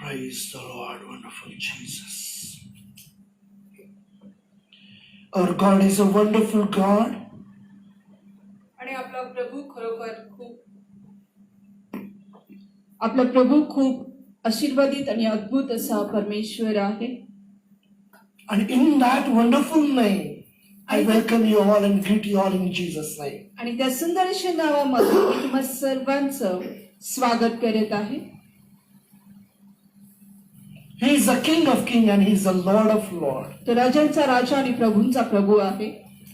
Praise the Lord, wonderful Jesus. Our God is a wonderful God. आणि आपला प्रभू खूप आशीर्वादित आणि अद्भुत असा परमेश्वर आहे. And in that wonderful name, I welcome you all and greet you all in Jesus' name. आणि त्या सुंदर अशा नावामध्ये मी तुम्हा सर्वांचं स्वागत करत आहे. He is the King of Kings and He is the Lord of Lords. तो राजांचा राजा आणि प्रभूंचा प्रभू आहे.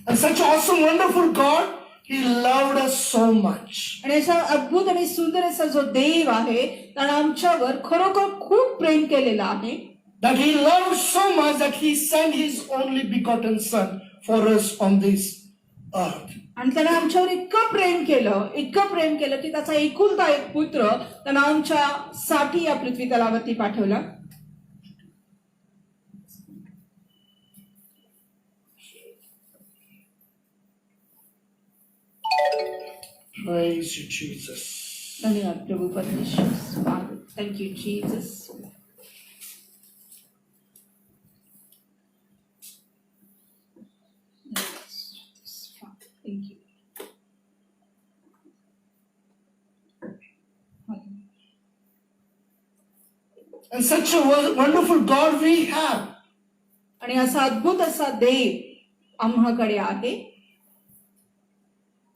And such awesome, wonderful God, He loved us so much. आणि असा अद्भुत आणि सुंदर असा जो देव आहे त्याने आमच्यावर खरोखर खूप प्रेम केलेला आहे. That He loved so much that He sent His only begotten Son for us on this earth. आणि त्याने आमच्यावर इतकं प्रेम केलं की त्याचा एकुलता एक पुत्र त्याने आमच्यासाठी या पृथ्वी तलावरती पाठवला. Praise you, Jesus. धन्यवाद प्रभू परमेश्वर. स्वागत. Thank you, Jesus. Thank you. And such a wonderful God we have. आणि असा अद्भुत असा देव आम्हाकडे आहे.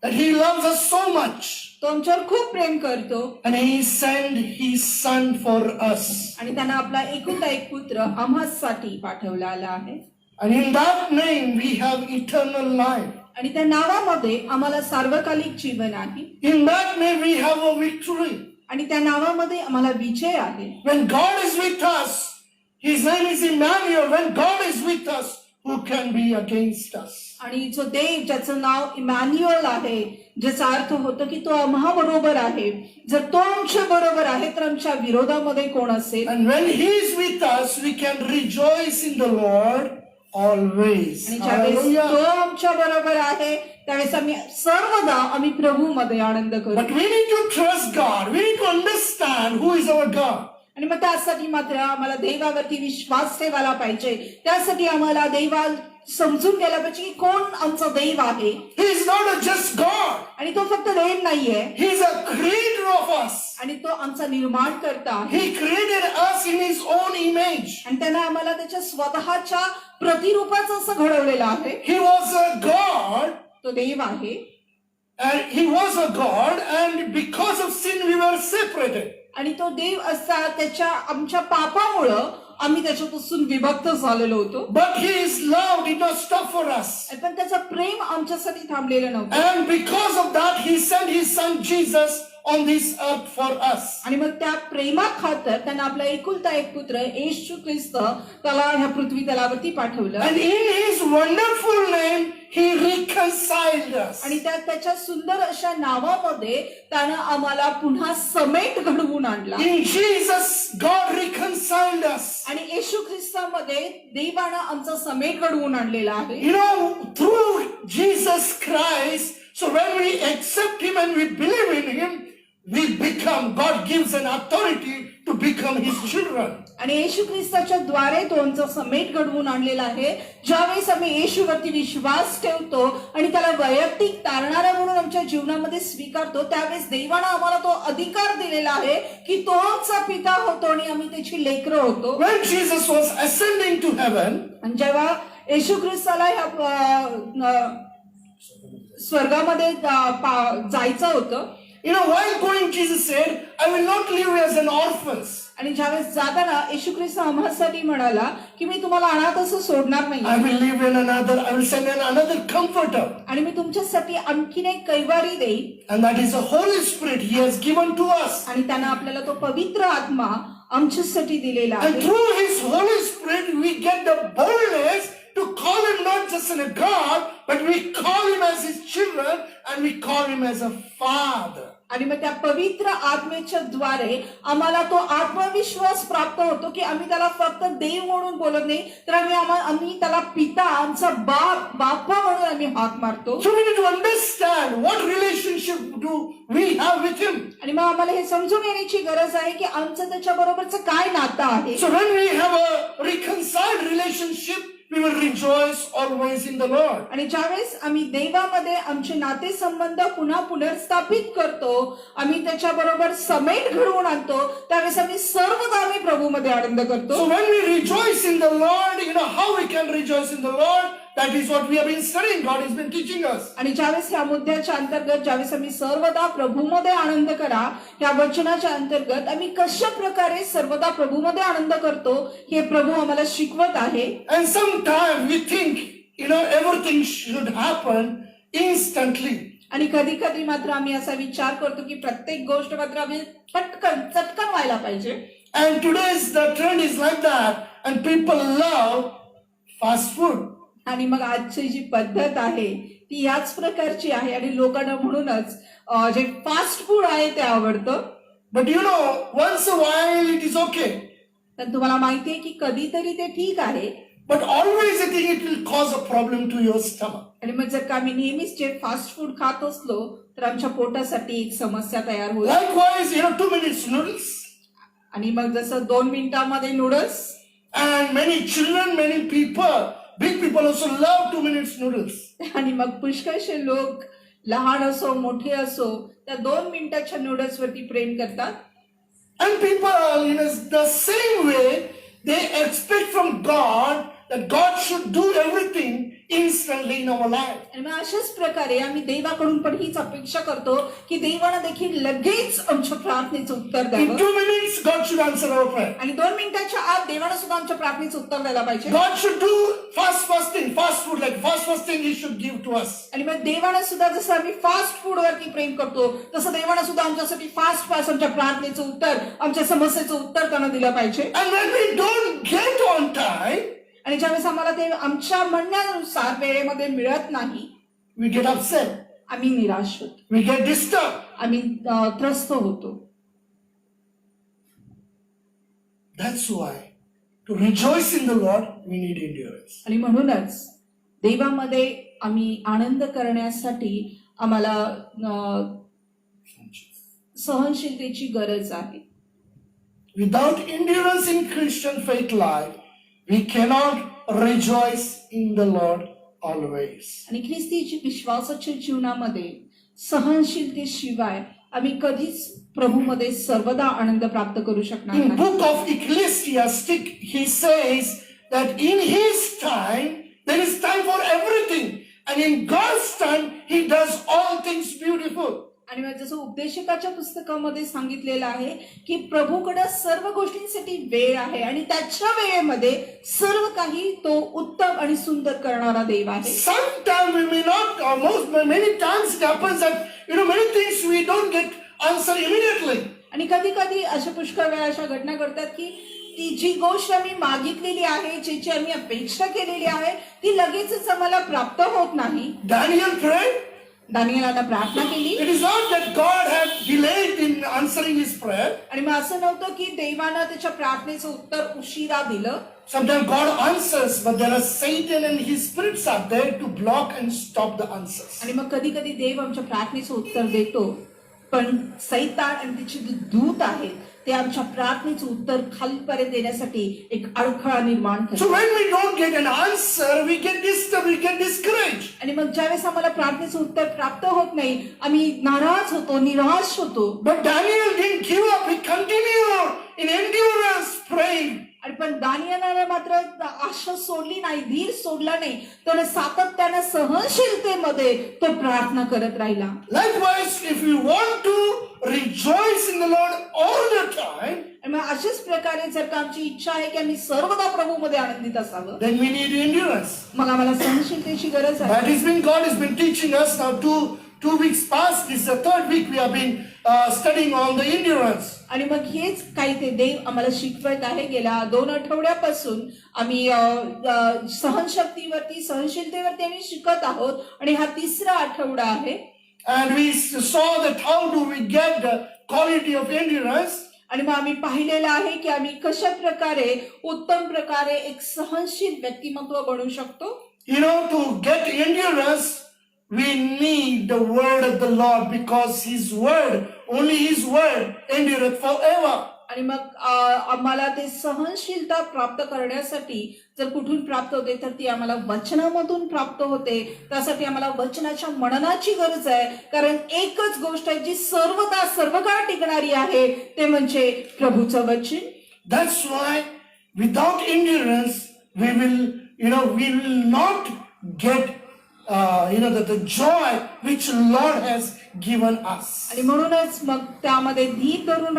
That He loves us so much. तो आमच्यावर खूप प्रेम करतो. And He sent His Son for us. आणि त्याने आपला एकुलता एक पुत्र आम्हासाठी पाठवलेला आहे. And in that name we have eternal life. आणि त्या नावामध्ये आम्हाला सार्वकालिक जीवन आहे. In that name we have a victory. आणि त्या नावामध्ये आम्हाला विजय आहे. When God is with us, His name is Emmanuel. When God is with us, who can be against us? आणि जो देव ज्याचं नाव इमॅन्युअल आहे, ज्याचा अर्थ होतो की तो आम्हा बरोबर आहे. जर तो आमच्या बरोबर आहे तर आमच्या विरोधामध्ये कोण असेल? And when He is with us, we can rejoice in the Lord always. आणि ज्यावेळेस तो आमच्या बरोबर आहे त्यावेळेस आम्ही प्रभूमध्ये आनंद करू. But we need to trust God. We need to understand who is our God. आणि मग त्यासाठी मात्र आम्हाला देवावरती विश्वास ठेवायला पाहिजे. त्यासाठी आम्हाला देवा समजून घ्यायला पाहिजे की कोण आमचा देव आहे. He is not a just God. आणि तो फक्त देव नाहीये. He is a creator of us. आणि तो आमचा निर्माण करता आहे. He created us in His own image. आणि त्याने आम्हाला त्याच्या स्वतःच्या प्रतिरूपाचं असं घडवलेलं आहे. He was a God. तो देव आहे. And He was a God, and because of sin we were separated. आणि तो देव असा आमच्या पापामुळं आम्ही त्याच्यापासून विभक्त झालेलो होतो. But His love did not stop for us. पण त्याचं प्रेम आमच्यासाठी थांबलेलं नव्हतं. And because of that He sent His Son Jesus on this earth for us. आणि मग त्या प्रेमाखातर त्याने आपला एकुलता एक पुत्र येशू ख्रिस्त त्याला ह्या पृथ्वी तलावरती पाठवलं. And in His wonderful name He reconciled us. आणि त्याच्या सुंदर अशा नावामध्ये त्यानं आम्हाला पुन्हा समेट घडवून आणला. In Jesus God reconciled us. आणि येशू ख्रिस्तामध्ये देवानं आमचा समेट घडवून आणलेला आहे. You know, through Jesus Christ, so when we accept Him and we believe in Him, we become, God gives an authority to become His children. आणि येशू ख्रिस्ताच्या द्वारे तो आमचा समेट घडवून आणलेला आहे. ज्यावेळेस आम्ही येशूवरती विश्वास ठेवतो आणि त्याला वैयक्तिक तारणारा म्हणून आमच्या जीवनामध्ये स्वीकारतो त्यावेळेस देवानं आम्हाला तो अधिकार दिलेला आहे की तो आमचा पिता होतो आणि आम्ही त्याची लेकरं होतो. When Jesus was ascending to heaven, आणि जेव्हा येशू ख्रिस्ताला ह्या स्वर्गामध्ये जायचं होतं, you know, while going Jesus said, I will not leave you as an orphans. आणि ज्यावेळेस जाताना येशू ख्रिस्त आम्हासाठी म्हणाला की मी तुम्हाला अनाथ असं सोडणार नाही. I will send in another comforter. आणि मी तुमच्यासाठी आणखीन एक कैवारी देईन. And that is the Holy Spirit He has given to us. आणि त्यानं आपल्याला तो पवित्र आत्मा आमच्यासाठी दिलेला आहे. And through His Holy Spirit we get the boldness to call Him not just as a God, but we call Him as His children and we call Him as a Father. आणि मग त्या पवित्र आत्मेच्या द्वारे आम्हाला तो आत्मविश्वास प्राप्त होतो की आम्ही त्याला फक्त देव म्हणून बोलत नाही, तर आम्ही त्याला पिता, आमचा बाप्पा म्हणून आम्ही हाक मारतो. So we need to understand what relationship do we have with him. आणि मग आम्हाला हे समजून घेण्याची गरज आहे की आमचं त्याच्या बरोबरचं काय नातं आहे. So when we have a reconciled relationship, we will rejoice always in the Lord. आणि ज्यावेळेस आम्ही देवामध्ये आमचे नातेसंबंध पुन्हा पुनर्स्थापित करतो, आम्ही त्याच्या बरोबर समेट घडवून आणतो, त्यावेळेस आम्ही सर्वदा आम्ही प्रभूमध्ये आनंद So करतो. when we rejoice in the Lord, you know how we can rejoice in the Lord? That is what we have been studying. God has been teaching us. आणि ज्यावेळेस ह्या मुद्द्याच्या अंतर्गत ज्यावेळेस आम्ही सर्वदा प्रभूमध्ये आनंद करा या वचनाच्या अंतर्गत आम्ही कशा प्रकारे सर्वदा प्रभूमध्ये आनंद करतो हे प्रभू आम्हाला शिकवत आहे. And sometimes we think, everything should happen instantly. आणि कधी कधी मात्र आम्ही असा विचार करतो की प्रत्येक गोष्ट मात्र आम्ही चटकन व्हायला पाहिजे. And today's the trend is like that, and people love fast food. आणि मग आजची जी पद्धत आहे ती याच प्रकारची आहे आणि लोकांना म्हणूनच जे फास्ट फूड आहे ते आवडतं. But once a while it is okay. तर तुम्हाला माहितीये की कधीतरी ते ठीक आहे, But always I think it will cause a problem to your stomach. आणि मग जर का आम्ही नेहमीच जे फास्ट फूड खात असलो तर आमच्या पोटासाठी एक समस्या तयार होईल. Likewise, 2 minutes noodles. आणि मग जसं 2 मिनिटांमध्ये noodles, And many children, many people, big people also love 2 minutes noodles. आणि मग पुष्कळशे लोक लहान असो मोठे असो त्या 2 मिनिटाच्या नूडल्स वरती प्रेम करतात. And people, the same way, they expect from God that God should do everything instantly in our life. आणि मग अशाच प्रकारे आम्ही देवाकडून पण हीच अपेक्षा करतो की देवानं देखील लगेच आमच्या प्रार्थनेचं उत्तर In द्यावं. 2 minutes, God should answer our prayer. आणि 2 मिनिटाच्या आत देवानं सुद्धा आमच्या प्रार्थनेचं उत्तर द्यायला पाहिजे. God should do fasting, fast food, like fast fasting He should give to us. आणि मग देवानं सुद्धा जसं आम्ही फास्ट फूड वरती प्रेम करतो तसं देवानं सुद्धा आमच्यासाठी फास्ट आमच्या प्रार्थनेचं उत्तर, आमच्या समस्येचं उत्तर त्यानं दिलं पाहिजे. And when we don't get on time, आणि ज्यावेळेस आम्हाला ते आमच्या म्हणण्यानुसार वेळेमध्ये मिळत नाही, we get upset, आम्ही निराश होतो, we get disturbed. आम्ही त्रस्त होतो. That's why to rejoice in the Lord, we need endurance. आणि म्हणूनच देवामध्ये आम्ही आनंद करण्यासाठी आम्हाला सहनशीलतेची गरज आहे. Without endurance in Christian faith life, we cannot rejoice in the Lord always. आणि ख्रिस्ती विश्वासाच्या जीवनामध्ये सहनशीलतेशिवाय आम्ही कधीच प्रभूमध्ये सर्वदा आनंद प्राप्त करू शकणार In नाही. book of Ecclesiastic, he says that in his time, there is time for everything. And in God's time, he does all things beautiful. आणि मग जसं उपदेशकाच्या पुस्तकामध्ये सांगितलेलं आहे की प्रभूकडे सर्व गोष्टींसाठी वेळ आहे आणि त्याच्या वेळेमध्ये सर्व काही तो उत्तम आणि सुंदर करणारा देव आहे. Sometimes we may not, many times it happens that, many things we don't get answer immediately. आणि कधी कधी अशा पुष्कळ वेळा अशा घटना घडतात की ती जी गोष्ट आम्ही मागितलेली आहे, ज्याची आम्ही अपेक्षा केलेली आहे, ती लगेचच आम्हाला प्राप्त होत नाही. Daniel prayed. दानिएलानं प्रार्थना केली. It is not that God had delayed in answering his prayer. आणि मग असं नव्हतं की देवानं त्याच्या प्रार्थनेचं उत्तर उशिरा दिलं. Sometimes God answers, but there are Satan and his spirits are there to block and stop the answers. आणि मग कधी कधी देव आमच्या प्रार्थनेचं उत्तर देतो, पण सैतान आणि त्याचे जे दूत आहेत ते आमच्या प्रार्थनेचं उत्तर खालीपर्यंत देण्यासाठी एक अडथळा निर्माण So करतात. when we don't get an answer, we get disturbed, we get discouraged. आणि मग ज्यावेळेस आम्हाला प्रार्थनेचं उत्तर प्राप्त होत नाही आम्ही नाराज होतो, निराश होतो. But Daniel didn't give up. He continued in endurance praying. आणि पण दानिएलाने मात्र आशा सोडली नाही, धीर सोडला नाही, त्याने सातत्याने सहनशीलतेमध्ये तो प्रार्थना करत राहिला. Likewise, if we want to rejoice in the Lord all the time, आणि मग अशाच प्रकारे जर का आमची इच्छा आहे की आम्ही सर्वदा प्रभूमध्ये आनंदित असावं, then we need endurance. मग आम्हाला सहनशीलतेची गरज That आहे. has been, God has been teaching us now 2 weeks past. This is the 3rd week we have been studying on the endurance. आणि मग हेच काही ते देव आम्हाला शिकवत आहे. गेल्या 2 आठवड्यापासून आम्ही सहनशक्तीवरती, सहनशीलतेवरती आम्ही शिकत आहोत आणि हा 3रा आठवडा आहे. And we saw that how do we get the quality of endurance. आणि मग आम्ही पाहिलेलं आहे की आम्ही कशा प्रकारे उत्तम प्रकारे एक सहनशील व्यक्तिमत्व बनू शकतो. To get endurance, we need the word of the Lord, because His word, only His word endureth forever. आणि मग आम्हाला ते सहनशीलता प्राप्त करण्यासाठी जर कुठून प्राप्त होते तर ती आम्हाला वचनामधून प्राप्त होते. त्यासाठी आम्हाला वचनाच्या मननाची गरज आहे, कारण एकच गोष्ट आहे जी सर्वदा सर्वकाळ टिकणारी आहे, ते म्हणजे प्रभूचं वचन. That's why without endurance we will not get the joy which Lord has given us. आणि म्हणूनच मग त्यामध्ये धीर धरून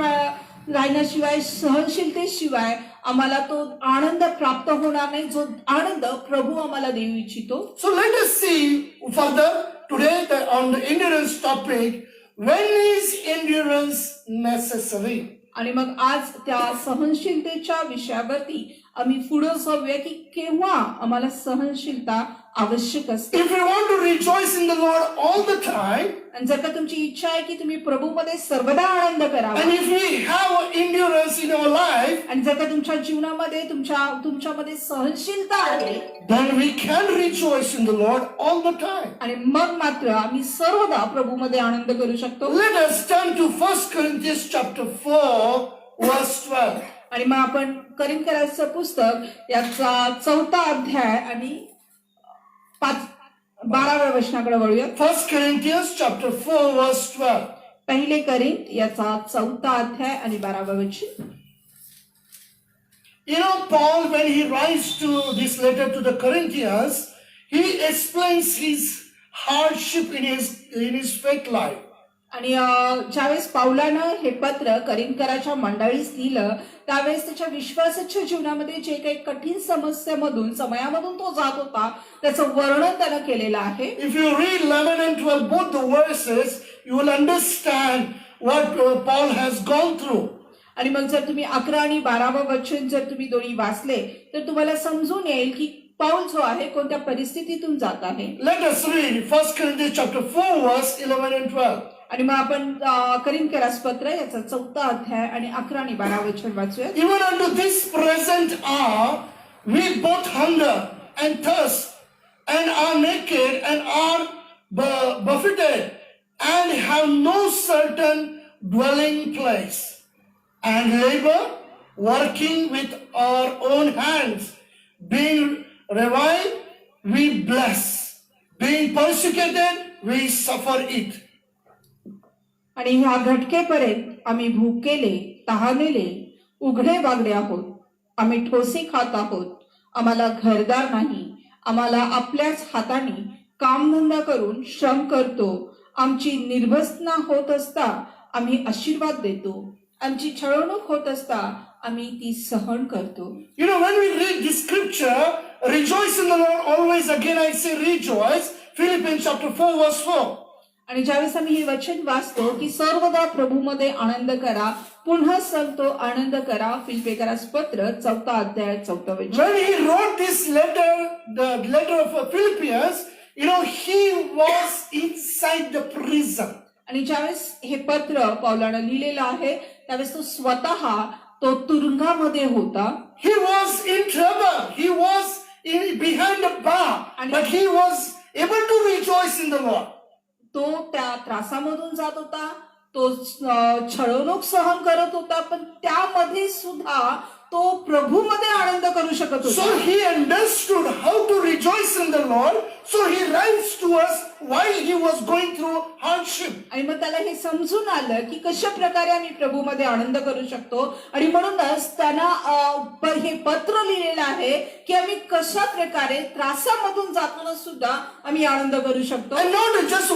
राहण्याशिवाय, सहनशीलतेशिवाय आम्हाला तो आनंद प्राप्त होणार नाही, जो आनंद प्रभू आम्हाला देऊ इच्छितो. So let us see further today on the endurance topic. When is endurance necessary? आणि मग आज त्या सहनशीलतेच्या विषयावरती आम्ही पुढे जाऊया की केव्हा आम्हाला सहनशीलता आवश्यक असते. If you want to rejoice in the Lord all the time, आणि जर का तुमची इच्छा आहे की तुम्ही प्रभूमध्ये सर्वदा आनंद करावा, and if we have endurance in our life, आणि जर का तुमच्या जीवनामध्ये तुमच्यामध्ये सहनशीलता आहे, then we can rejoice in the Lord all the time. आणि मग मात्र आम्ही सर्वदा प्रभूमध्ये आनंद करू शकतो. Let us turn to 1 Corinthians chapter 4 verse 12. आणि मग आपण करिंथीयराचं पुस्तक याचा 4 अध्याय आणि 12व्या वचनाकडे वळूया. 1 Corinthians chapter 4 verse 12. पहिले करिंथ याचा 4 अध्याय आणि 12वा वचन. Paul, when he writes to this letter to the Corinthians, he explains his hardship in his faith life. आणि ज्यावेळेस पाऊलानं हे पत्र करिंथीयराच्या मंडळीस दिलं, त्यावेळेस त्याच्या विश्वासाच्या जीवनामध्ये जे काही कठीण समयामधून तो जात होता, त्याचं वर्णन त्यानं केलेलं आहे. If you read 11 and 12, both the verses, you will understand what Paul has gone through. आणि मग जर तुम्ही 11 आणि 12वं वचन जर तुम्ही दोन्ही वाचले तर तुम्हाला समजून येईल की पाऊल जो आहे कोणत्या परिस्थितीतून जात आहे. Let us read 1 Corinthians chapter 4 verse 11 and 12. आणि मग आपण करिंथीयरास पत्र याचा 4 अध्याय आणि 11 आणि 12 वचन वाचूया. Even unto this present hour we both hunger and thirst and are naked and are buffeted and have no certain dwelling place and labor working with our own hands, being reviled we bless, being persecuted we suffer it. आणि ह्या घटकेपर्यंत आम्ही भुकेले, तहानेले, उघडे वागडे आहोत, आम्ही ठोसे खात आहोत, आम्हाला घरदार नाही, आम्हाला आपल्याच हाताने कामधंदा करून श्रम करतो, आमची निर्भसना होत असता आम्ही आशीर्वाद देतो, आमची छळवणूक होत असता आम्ही ती सहन करतो. When we read this scripture, rejoice in the Lord always, again I say rejoice, Philippians chapter 4 verse 4. आणि ज्यावेळेस आम्ही हे वचन वाचतो की सर्वदा प्रभूमध्ये आनंद करा, पुन्हा सांगतो आनंद करा, फिलिप्पियरास पत्र 4 अध्याय 4 वचन. When he wrote this letter, the letter of Philippians, he was inside the prison. आणि ज्यावेळेस हे पत्र पौलानं लिहिलेलं आहे त्यावेळेस तो स्वतः तो तुरुंगामध्ये होता. He was in trouble. He was behind the bar, but he was able to rejoice in the Lord. तो त्या त्रासामधून जात होता, तो छळवणूक सहन करत होता, पण त्यामध्ये सुद्धा तो प्रभूमध्ये आनंद करू शकत होता. So he understood how to rejoice in the Lord. So he writes to us while he was going through hardship. आणि मग त्याला हे समजून आलं की कशा प्रकारे आम्ही प्रभूमध्ये आनंद करू शकतो, आणि म्हणूनच त्यांना हे पत्र लिहिलेलं आहे की आम्ही कशा प्रकारे त्रासामधून जाताना सुद्धा आम्ही आनंद करू शकतो. And not just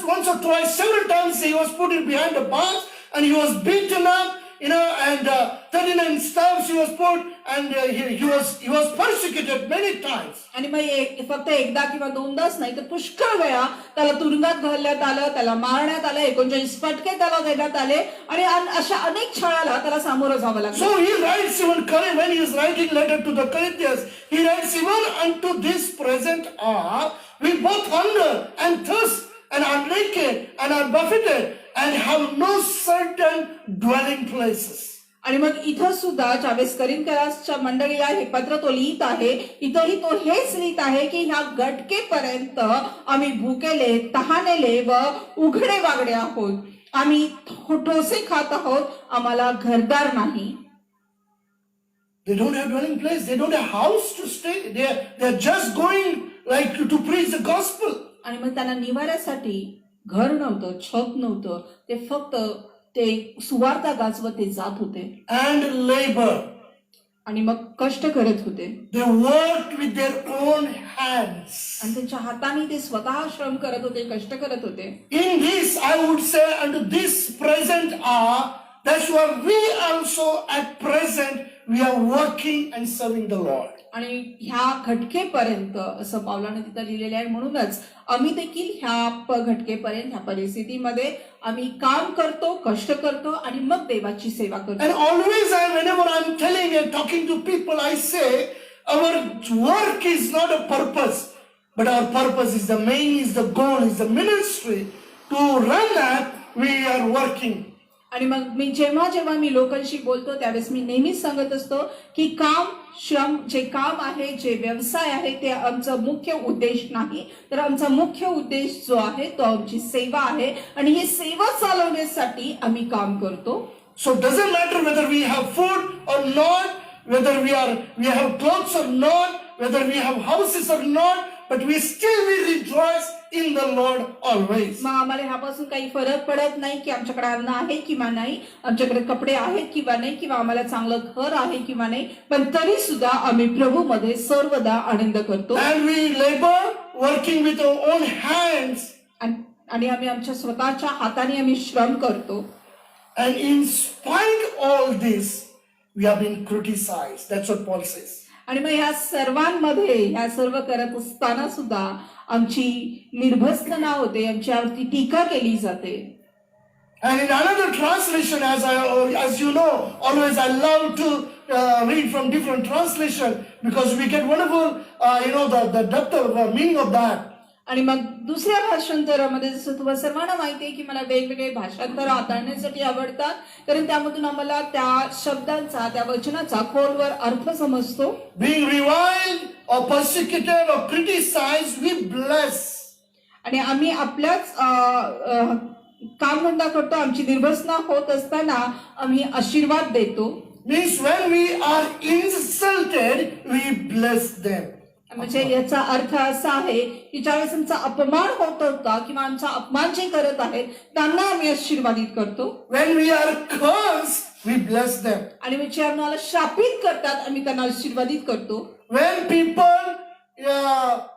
once or twice, several times he was put behind the bars and he was beaten up. And 39 stabs he was put, and he was persecuted many times. आणि मग फक्त एकदा किंवा दोनदाच नाही तर पुष्कळ वेळा त्याला तुरुंगात घालण्यात आलं, त्याला मारण्यात आलं, 39 फटके त्याला देण्यात आले, आणि अशा अनेक छळाला त्याला सामोरं जावं लागलं. So he writes even when he is writing letter to the Corinthians, he writes, even unto this present hour we both hunger and thirst and are naked and are buffeted and have no certain dwelling places. आणि मग इथं सुद्धा ज्यावेळेस करिंथरासच्या मंडळीला हे पत्र तो लिहित आहे, इथंही तो हेच लिहित आहे की ह्या घटकेपर्यंत आम्ही भुकेले, तहानेले व उघडे वागडे आहोत, आम्ही ठोसे खात आहोत, आम्हाला घरदार नाही. They don't have dwelling place. They don't have house to stay. They're just going like to preach the gospel. आणि मग त्यांना निवाऱ्यासाठी घर नव्हतं, छत नव्हतं, ते फक्त ते सुवार्ता गाजवत ते जात होते And labor. आणि मग कष्ट करत होते They worked with their own hands. आणि त्यांच्या हाताने ते स्वतः श्रम करत होते, कष्ट करत होते. In this, I would say, unto this present hour, that's why we also at present, we are working and serving the Lord. आणि ह्या घटकेपर्यंत असं पावलाने तिथं लिहिलेलं आहे. म्हणूनच आम्ही देखील ह्या घटकेपर्यंत, ह्या परिस्थितीमध्ये आम्ही काम करतो, कष्ट करतो आणि मग देवाची सेवा करतो. And always, whenever I'm telling and talking to people, I say, our work is not a purpose, but our purpose is the main, is the goal, is the ministry. To run that, we are working. आणि मग मी जेव्हा मी लोकांशी बोलतो त्यावेळेस मी नेहमीच सांगत असतो की काम, श्रम, जे काम आहे, जे व्यवसाय आहे, ते आमचा मुख्य उद्देश नाही, तर आमचा मुख्य उद्देश जो आहे तो आमची सेवा आहे आणि ही सेवा चालवण्यासाठी आम्ही काम करतो. So it doesn't matter whether we have food or not, whether we have clothes or not, whether we have houses or not, but we rejoice in the Lord always. मग आम्हाला ह्यापासून काही फरक पडत नाही की आमच्याकडे अन्न आहे किंवा नाही, आमच्याकडे कपडे आहेत किंवा नाही, किंवा आम्हाला चांगलं घर आहे किंवा नाही, पण तरी सुद्धा आम्ही प्रभूमध्ये सर्वदा आनंद करतो. And we labor working with our own hands. आणि आम्ही आमच्या स्वतःच्या हाताने आम्ही श्रम करतो. And in spite all this, we have been criticized. That's what Paul says. आणि मग ह्या सर्वांमध्ये, ह्या सर्व करत असताना सुद्धा आमची निर्भसना होते, आमच्यावरती टीका केली जाते. And in another translation, as you know, always I love to read from different translation because we get wonderful, the depth of meaning of that. आणि मग दुसऱ्या भाषांतरामध्ये, जसं तुम्हाला सर्वांना माहिती आहे की मला वेगवेगळे भाषांतर हाताळण्यासाठी आवडतात, कारण त्यामधून आम्हाला त्या शब्दांचा, त्या वचनाचा खोलवर अर्थ समजतो. Being reviled or persecuted or criticized, we bless. आणि आम्ही आपल्याच कामधंदा करतो, आमची निर्भसना होत असताना आम्ही आशीर्वाद देतो. Means when we are insulted, we bless them. म्हणजे याचा अर्थ असा आहे की ज्यावेळेस आमचा अपमान होत होता किंवा आमचा अपमान जे करत आहेत त्यांना आम्ही आशीर्वादित करतो. When we are cursed, we bless them. आणि जे आम्हाला शापित करतात आम्ही त्यांना आशीर्वादित करतो. When people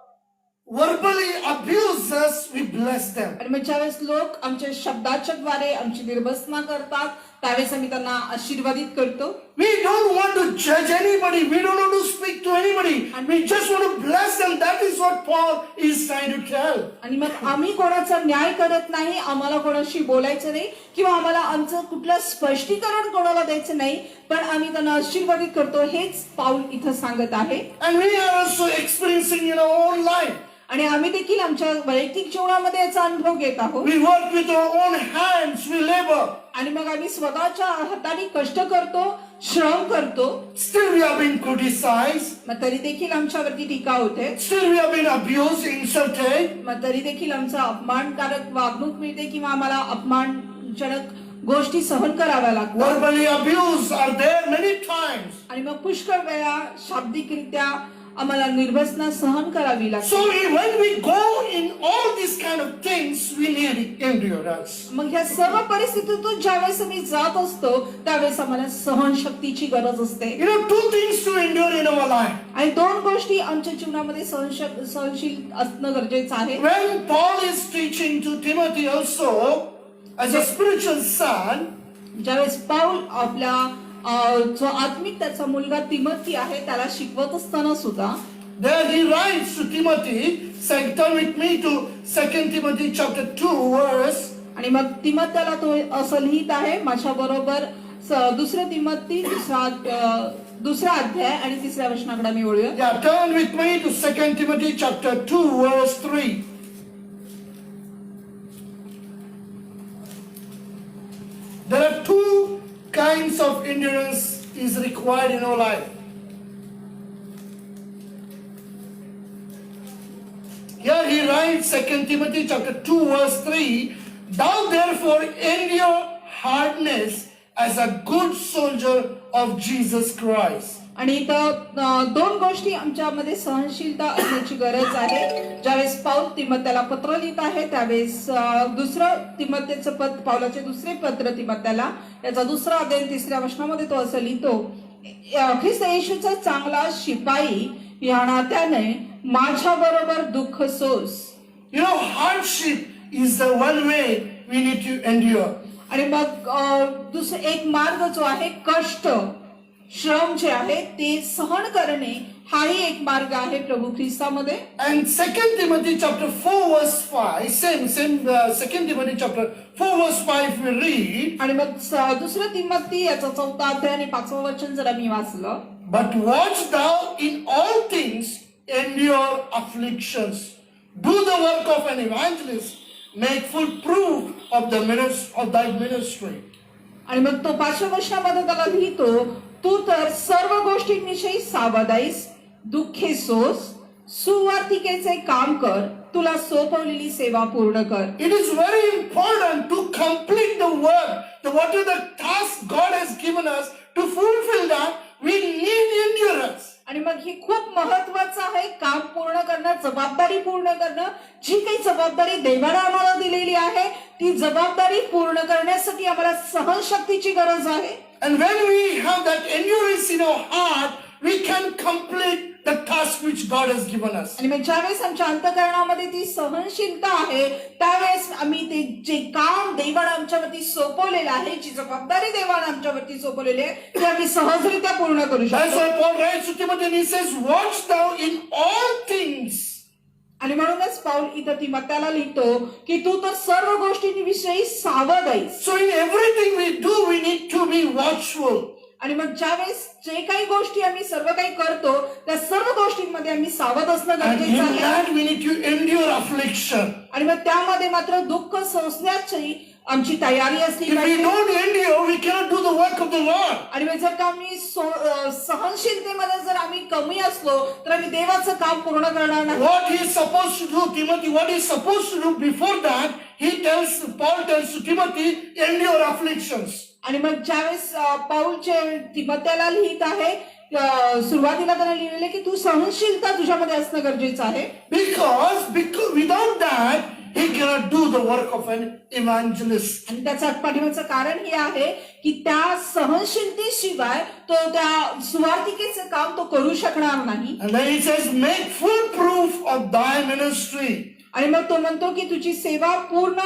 verbally abuse us, we bless them. आणि मग ज्यावेळेस लोक आमच्या शब्दाच्या द्वारे आमची निर्भसना करतात त्यावेळेस आम्ही त्यांना आशीर्वादित करतो. We don't want to judge anybody. We don't want to speak to anybody. And we just want to bless them. That is what Paul is trying to tell. आणि मग आम्ही कोणाचा न्याय करत नाही, आम्हाला कोणाशी बोलायचं नाही किंवा आम्हाला आमचं कुठलं स्पष्टीकरण कोणाला द्यायचं नाही, पण आम्ही त्यांना आशीर्वादित करतो, हेच पाऊल इथं सांगत आहे. And we are also experiencing in our own life. आणि आम्ही देखील आमच्या वैयक्तिक जीवनामध्ये याचा अनुभव घेत आहोत. We work with our own hands. We labor. आणि मग आम्ही स्वतःच्या हाताने कष्ट करतो, श्रम करतो. Still we are being criticized. मग तरी देखील आमच्यावरती टीका होते. Still we have been abused, insulted. मग तरी देखील आमचा अपमानकारक वागणूक मिळते किंवा आम्हाला अपमानजनक गोष्टी सहन कराव्या लागतात. Verbally abuse are there many times. आणि मग पुष्कळ वेळा शाब्दिकरित्या आम्हाला निर्भसना सहन करावी लागते. So when we go in all these kind of things, we need endurance. मग ह्या सर्व परिस्थितीतून ज्यावेळेस आम्ही जात असतो त्यावेळेस आम्हाला सहनशक्तीची गरज असते. You know, two things to endure in our life. आणि दोन गोष्टी आमच्या जीवनामध्ये सहनशील असणं गरजेचं आहे. When Paul is teaching to Timothy also as a spiritual son, ज्यावेळेस पाऊल आपल्या जो आत्मिक त्याचा मुलगा तिमोथी आहे त्याला शिकवत असताना सुद्धा there he writes to Timothy, turn with me to 2 Timothy chapter 2 verse. आणि मग तिमोथीला तो असं लिहित आहे माझ्या बरोबर 2 तिमोथी दुसरा अध्याय आणि 3ऱ्या वचनाकडे मी वळूया. Yeah, turn with me to 2 Timothy chapter 2 verse 3. kinds of endurance is required in our life. Here he writes 2 Timothy chapter 2 verse 3, thou therefore endure hardness as a good soldier of Jesus Christ. आणि इथं दोन गोष्टी आमच्यामध्ये सहनशीलता असण्याची गरज आहे. ज्यावेळेस पाऊल तिमोथेला पत्र लिहित आहे त्यावेळेस दुसरं तिमोथेचं पाऊलाचे दुसरे पत्र तिमोथेला याचा दुसरा अध्याय 3 वचनामध्ये तो असं लिहितो, ख्रिस्त येशूचा चांगला शिपाई या नात्याने माझ्या बरोबर दुःख सोस. You know, hardship is the one way we need to endure. आणि मग दुसरा एक मार्ग जो आहे कष्ट श्रम जे आहे ते सहन करणे हाही एक मार्ग आहे प्रभू ख्रिस्तामध्ये. And 2 Timothy chapter 4 verse 5, same 2 Timothy chapter 4 verse 5 we read, आणि मग दुसरं तिमोथी याचा 4 अध्याय आणि 5वं वचन जर आम्ही वाचलं, but watch thou in all things endure afflictions, do the work of an evangelist, make full proof of thy ministry. आणि मग तो 5व्या वचनामध्ये त्याला लिहितो, तू तर सर्व गोष्टींविषयी सावध आहेस, दुःखे सोस, सुवार्तिकेचे काम कर, तुला सोपवलेली सेवा पूर्ण कर. It is very important to complete the work, whatever the task God has given us, to fulfill that, we need endurance. आणि मग हे खूप महत्वाचं आहे, काम पूर्ण करणं, जबाबदारी पूर्ण करणं. जी काही जबाबदारी देवाने आम्हाला दिलेली आहे ती जबाबदारी पूर्ण करण्यासाठी आम्हाला सहनशक्तीची गरज आहे. And when we have that endurance in our heart, we can complete the task which God has given us. आणि मग ज्यावेळेस आमच्या अंतःकरणामध्ये ती सहनशीलता आहे त्यावेळेस आम्ही ते जे काम देवाने आमच्यावरती सोपवलेलं आहे, जी जबाबदारी देवाने आमच्यावरती सोपवलेली आहे ती आम्ही सहजरित्या पूर्ण करू That's शकतो. why Paul writes to Timothy and he says, watch thou in all things. आणि म्हणूनच पाऊल इथं तिमोथेला लिहितो की तू तर सर्व गोष्टींविषयी सावध आहेस. So in everything we do, we need to be watchful. आणि मग ज्यावेळेस जे काही गोष्टी आम्ही सर्व काही करतो त्या सर्व गोष्टींमध्ये आम्ही सावध असणं And गरजेचं in आहे. that we need to endure affliction. आणि मग त्यामध्ये मात्र दुःख सोसण्याची आमची तयारी असली If we पाहिजे. don't endure, we cannot do the work of the Lord. आणि मग जर का आम्ही सहनशीलतेमध्ये जर आम्ही कमी असलो तर आम्ही देवाचं काम पूर्ण करणार नाही. What he is supposed to do, Timothy, what he is supposed to do before that, Paul tells to Timothy, endure afflictions. आणि मग ज्यावेळेस पाऊलचे तिमोथेला लिहित आहे सुरुवातीला त्याला लिहिलेले की तू सहनशीलता तुझ्यामध्ये असणं गरजेचं आहे. Because without that, he cannot do the work of an evangelist. आणि त्याचं पाठिंबाचं कारण हे आहे की त्या सहनशीलतेशिवाय तो त्या सुवार्तिकेचं काम तो करू शकणार नाही. And then he says, make full proof of thy ministry. आणि मग तो म्हणतो की तुझी सेवा पूर्ण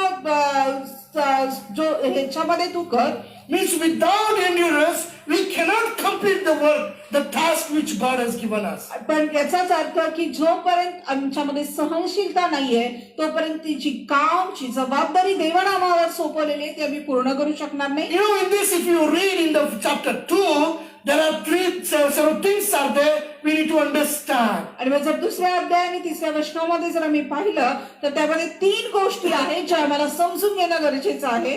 जो ह्याच्यामध्ये तू कर. Means without endurance, we cannot complete the work, the task which God has given us. पण याचाच अर्थ की जोपर्यंत आमच्यामध्ये सहनशीलता नाहीये तोपर्यंत तिची काम ची जबाबदारी देवाने आम्हाला सोपवलेली आहे ती आम्ही पूर्ण करू शकणार नाही. You know, in this, if you read in the chapter 2, there are several things are there we need to understand. आणि मग जर दुसऱ्या अध्याय आणि तिसऱ्या वचनामध्ये जर आम्ही पाहिलं तर त्यामध्ये 3 गोष्टी आहेत ज्या आम्हाला समजून घेणं गरजेचं आहे.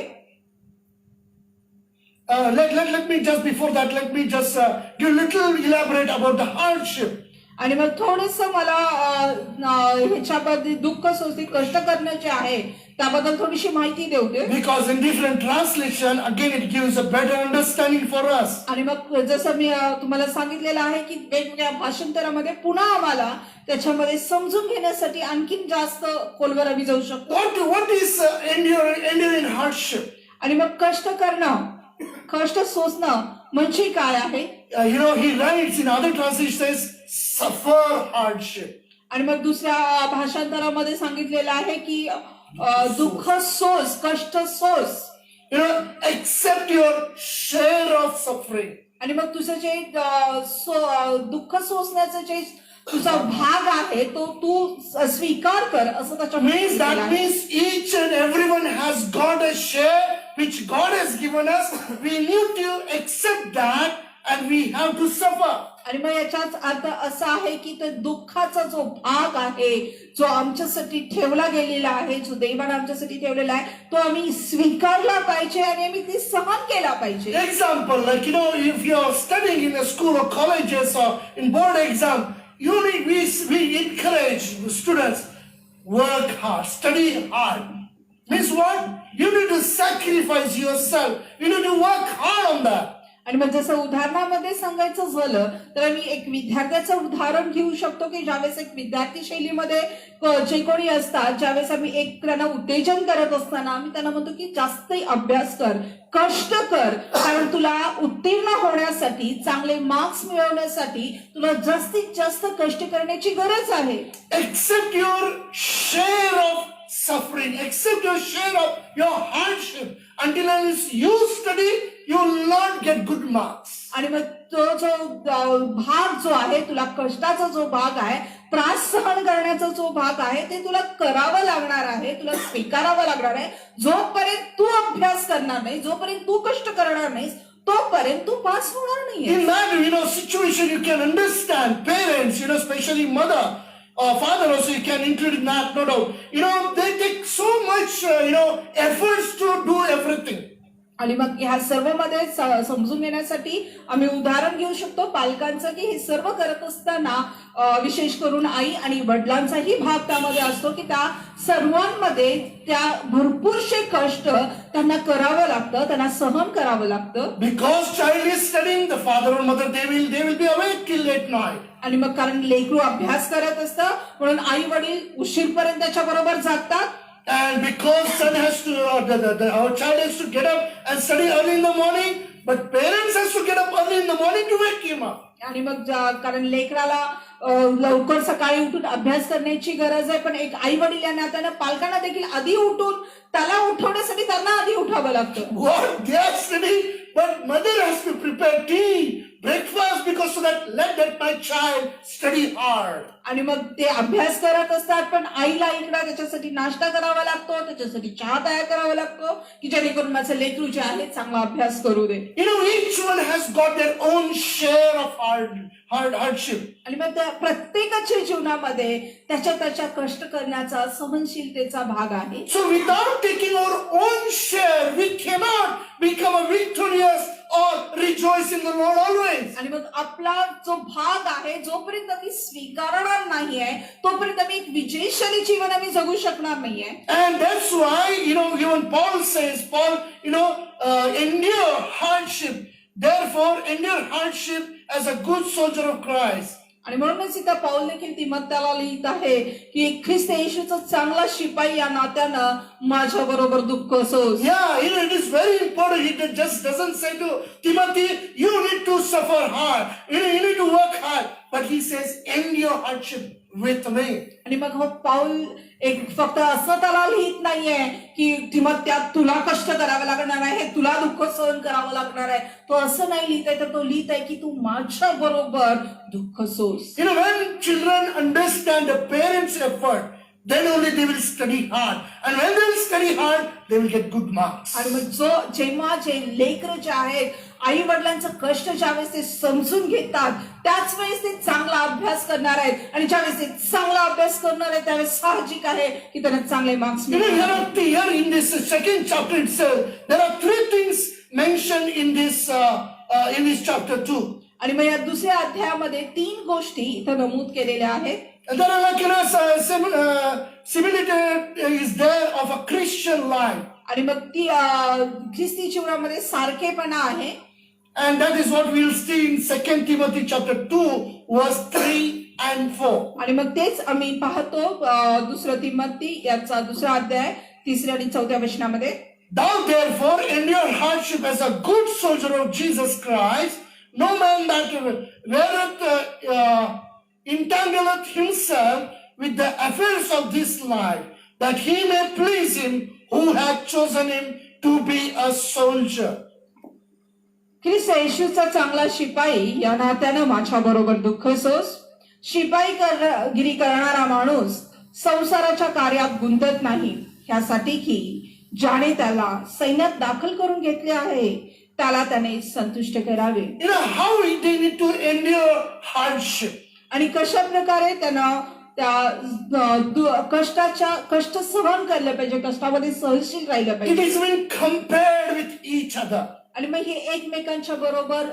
Let me just before that, let me just give a little elaborate about the hardship. आणि मग थोडंसं मला ह्याच्याबद्दल दुःख सोसते कष्ट करणं जे आहे त्याबद्दल थोडीशी माहिती देऊ दे. Because in different translation, again it gives a better understanding for us. आणि मग जसं मी तुम्हाला सांगितलेलं आहे की वेगवेगळ्या भाषांतरामध्ये पुन्हा आम्हाला त्याच्यामध्ये समजून घेण्यासाठी आणखीन जास्त खोलवर आम्ही जाऊ शकतो. What is enduring hardship? आणि मग कष्ट करणं कष्ट सोसणं म्हणजे काय आहे. You know, he writes in other translation says suffer hardship. आणि मग दुसऱ्या भाषांतरामध्ये सांगितलेलं आहे की दुःख सोस कष्ट सोस. You know, accept your share of suffering. आणि मग तुझं जे दुःख सोसण्याचं जे तुझा भाग आहे तो तू स्वीकार कर असं Means that त्याच्या means each and everyone has got a share which God has given us. We need to accept that and we have to suffer. आणि मग याचाच अर्थ असा आहे की तो दुःखाचा जो भाग आहे, जो आमच्यासाठी ठेवला गेलेला आहे, जो देवाने आमच्यासाठी ठेवलेला आहे, तो आम्ही स्वीकारला पाहिजे आणि आम्ही ती सहन केला पाहिजे. Example, like if you are studying in a school or colleges or in board exam, we encourage students work hard, study hard. Means what? You need to sacrifice yourself. You need to work hard on that. आणि मग जसं उदाहरणामध्ये सांगायचं झालं तर आम्ही एक विद्यार्थ्याचं उदाहरण घेऊ शकतो की ज्यावेळेस एक विद्यार्थी शैलीमध्ये जे कोणी असतात, ज्यावेळेस आम्ही एक त्यांना उत्तेजन करत असताना आम्ही त्यांना म्हणतो की जास्त अभ्यास कर, कष्ट कर, कारण तुला उत्तीर्ण होण्यासाठी, चांगले मार्क्स मिळवण्यासाठी तुला जास्तीत जास्त कष्ट करण्याची गरज आहे. Accept your share of suffering, accept your share of your hardship. Until unless you study, you will not get good marks. आणि मग तो जो भाग जो आहे, तुला कष्टाचा जो भाग आहे, त्रास सहन करण्याचा जो भाग आहे, ते तुला करावं लागणार आहे, तुला स्वीकारावं लागणार आहे. जोपर्यंत तू अभ्यास करणार नाही, जोपर्यंत तू कष्ट करणार नाहीस, तोपर्यंत तू पास होणार नाहीये. In that situation, you can understand parents, especially mother or father also, you can include in that, no doubt. They take so much, efforts to do everything. आणि मग ह्या सर्व मध्ये समजून घेण्यासाठी आम्ही उदाहरण घेऊ शकतो पालकांचं की हे सर्व करत असताना विशेष करून आई आणि वडिलांचाही भाग त्यामध्ये असतो की त्या सर्वांमध्ये त्या भरपूरशे कष्ट त्यांना करावं लागतं, त्यांना सहन करावं लागतं. Because child is studying, the father or mother they will be awake till late night. आणि मग कारण लेकरू अभ्यास करत असतं म्हणून आई वडील उशीरपर्यंत त्याच्या बरोबर जागतात. And because son has to, our child has to get up and study early in the morning, but parents has to get up early in the morning to wake him up. आणि मग कारण लेकराला लवकर सकाळी उठून अभ्यास करण्याची गरज आहे, पण एक आई वडील या नात्यानं पालकांना देखील आधी उठून त्याला उठवण्यासाठी त्यांना आधी उठावं लागतं. What they are studying, but mother has to prepare tea, breakfast, because so that let that my child study hard. आणि मग ते अभ्यास करत असतात, पण आईला इकडे त्याच्यासाठी नाश्ता करावा लागतो, त्याच्यासाठी चहा तयार करावा लागतो की जेणेकरून माझं लेकरू जे आहे चांगला अभ्यास करू दे. Each one has got their own share of hardship. आणि मग त्या प्रत्येकाच्या जीवनामध्ये त्याच्या कष्ट करण्याचा, सहनशीलतेचा भाग आहे. So without taking our own share, we cannot become a victorious or rejoice in the Lord always. आणि मग आपला जो भाग आहे, जोपर्यंत आम्ही स्वीकारणार नाहीये तोपर्यंत आम्ही एक विजयशाली जीवन आम्ही जगू शकणार नाहीये. And that's why, even Paul says, endure hardship. Therefore, endure hardship as a good soldier of Christ. आणि म्हणूनच इथं पाऊल देखील तिमोथेला लिहित आहे की ख्रिस्त येशूचा चांगला शिपाई या नात्यानं माझ्या बरोबर दुःख सोस. Yeah, it is very important. He just doesn't say to Timothy, you need to suffer hard. You need to work hard. But he says, endure hardship with me. आणि मग पाऊल एक फक्त असं त्याला लिहित नाहीये की तिमोथेया तुला कष्ट करावे लागणार आहे, तुला दुःख सहन करावं लागणार आहे. तो असं नाही लिहित आहे, तर तो लिहित आहे की तू माझ्या बरोबर दुःख सोस. When children understand the parents' effort, then only they will study hard. And when they will study hard, they will get good marks. आणि मग जेव्हा जे लेकरं जे आहेत आई वडिलांचं कष्ट ज्यावेळेस ते समजून घेतात, त्याच वेळेस ते चांगला अभ्यास करणार आहेत. आणि ज्यावेळेस ते चांगला अभ्यास करणार आहेत त्यावेळेस साहजिक आहे की त्यांना चांगले मार्क्स मिळतात. Here in this second chapter itself, there are three things mentioned in this chapter 2. आणि मग या दुसऱ्या अध्यायामध्ये 3 गोष्टी इथं नमूद केलेल्या आहेत. And there are similitude is there of a Christian life. आणि मग ती ख्रिस्ती जीवनामध्ये सारखेपणा आहे. And that is what we will see in 2 Timothy chapter 2 verse 3 and 4. आणि मग तेच आम्ही पाहतो दुसरं तिमोथी याचा दुसरा अध्याय 3 आणि 4 वचनामध्ये. Thou therefore endure hardship as a good soldier of Jesus Christ. No man that entangleth himself with the affairs of this life, that he may please him who hath chosen him to be a soldier. ख्रिस्त येशूचा चांगला शिपाई या नात्यानं माझ्या बरोबर दुःख सोस. शिपाईगिरी करणारा माणूस संसाराच्या कार्यात गुंतत नाही, यासाठी की ज्याने त्याला सैन्यात दाखल करून घेतले आहे त्याला त्याने संतुष्ट करावे. You know how they need to endure hardship. आणि कशा प्रकारे त्यानं त्या कष्ट सहन केलं पाहिजे, कष्टामध्ये सहनशील राहिलं It पाहिजे. is when compared with each other. आणि मग हे एकमेकांच्या बरोबर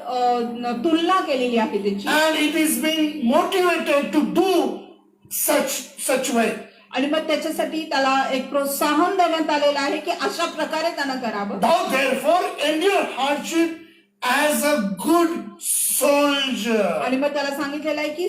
तुलना केलेली आहे त्याची. And it is being motivated to do such way. आणि मग त्याच्यासाठी त्याला एक प्रोत्साहन देण्यात आलेलं आहे की अशा प्रकारे त्यानं करावं. Thou therefore endure hardship as a good soldier. आणि मग त्याला सांगितलेलं आहे की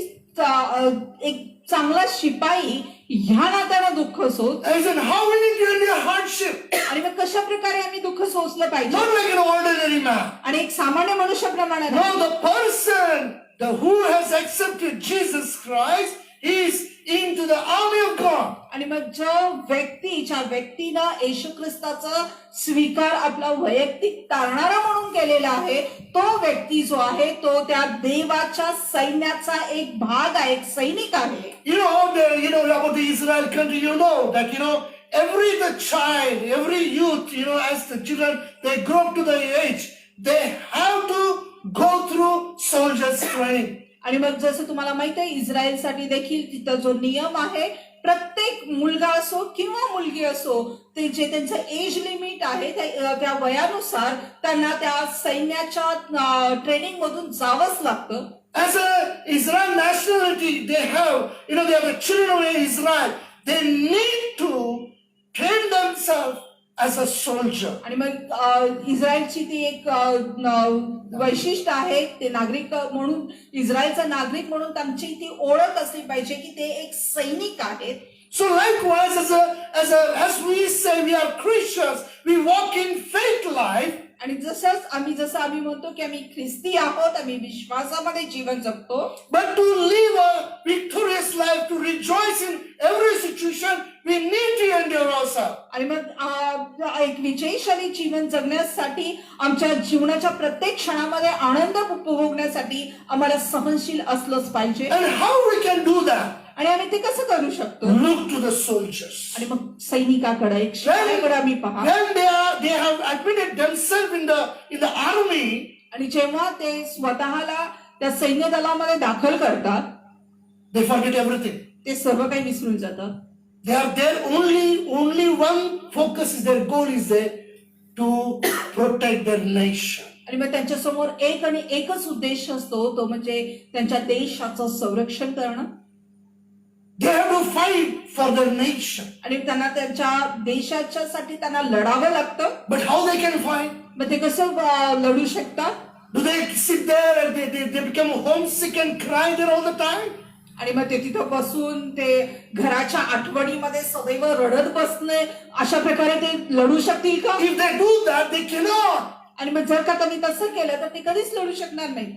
एक चांगला शिपाई ह्या नात्यानं दुःख सोस. As in how we need to endure hardship. आणि मग कशा प्रकारे आम्ही दुःख सोसलं पाहिजे. Not like an ordinary man. आणि एक सामान्य मनुष्याप्रमाणे No, the person who has accepted Jesus Christ is into the army of God. आणि मग ज्या व्यक्तीनं येशू ख्रिस्ताचा स्वीकार आपला वैयक्तिक तारणारा म्हणून केलेला आहे, तो व्यक्ती जो आहे तो त्या देवाच्या सैन्याचा एक भाग आहे, एक सैनिक आहे. You know about the Israel country. You know that every child, every youth, as the children they grow up to the age, they have to go through soldiers training. आणि मग जसं तुम्हाला माहित आहे इस्रायलसाठी देखील तिथं जो नियम आहे, प्रत्येक मुलगा असो किंवा मुलगी असो, ते जे त्यांचं एज लिमिट आहे त्या वयानुसार त्यांना त्या सैन्याच्या ट्रेनिंग मधून जावंच लागतं. As a Israel nationality, they are the children of Israel. They need to train themselves as a soldier. आणि मग इस्रायलची ती एक वैशिष्ट्य आहे, ते नागरिक म्हणून, इस्रायलचा नागरिक म्हणून त्यांची ती ओळख असली पाहिजे की ते एक सैनिक आहेत. So likewise, as we say we are Christians, we walk in faith life. आणि जसं आम्ही म्हणतो की आम्ही ख्रिस्ती आहोत, आम्ही विश्वासामध्ये जीवन जगतो. But to live a victorious life, to rejoice in every situation, we need to endure ourselves. आणि मग एक विजयशाली जीवन जगण्यासाठी, आमच्या जीवनाच्या प्रत्येक क्षणामध्ये आनंद उपभोगण्यासाठी आम्हाला सहनशील असलंच पाहिजे. And how we can do that? आणि आम्ही ते कसं करू शकतो. Look to the soldiers. आणि मग सैनिकाकडे, एक शिपायाकडे आम्ही पहा. When they have admitted themselves in the army, आणि जेव्हा ते स्वतःला त्या सैन्य दलामध्ये दाखल करतात, they forget everything. ते सर्व काही विसरून जातात. They are there only one focus is their goal is there to protect their nation. आणि मग त्यांच्या समोर एकच उद्देश असतो, तो म्हणजे त्यांच्या देशाचं संरक्षण करणं. They have to fight for their nation. आणि त्यांना त्यांच्या देशाच्यासाठी त्यांना लढावं लागतं. But how they can fight? मग ते कसं लढू शकतात. Do they sit there and they become homesick and cry there all the time? आणि मग ते तिथं बसून ते घराच्या आठवणीमध्ये सदैव रडत बसणे, अशा प्रकारे ते लढू शकतील का. If they do that, they cannot. आणि मग जर का त्यांनी तसं केलं तर ते कधीच लढू शकणार नाही.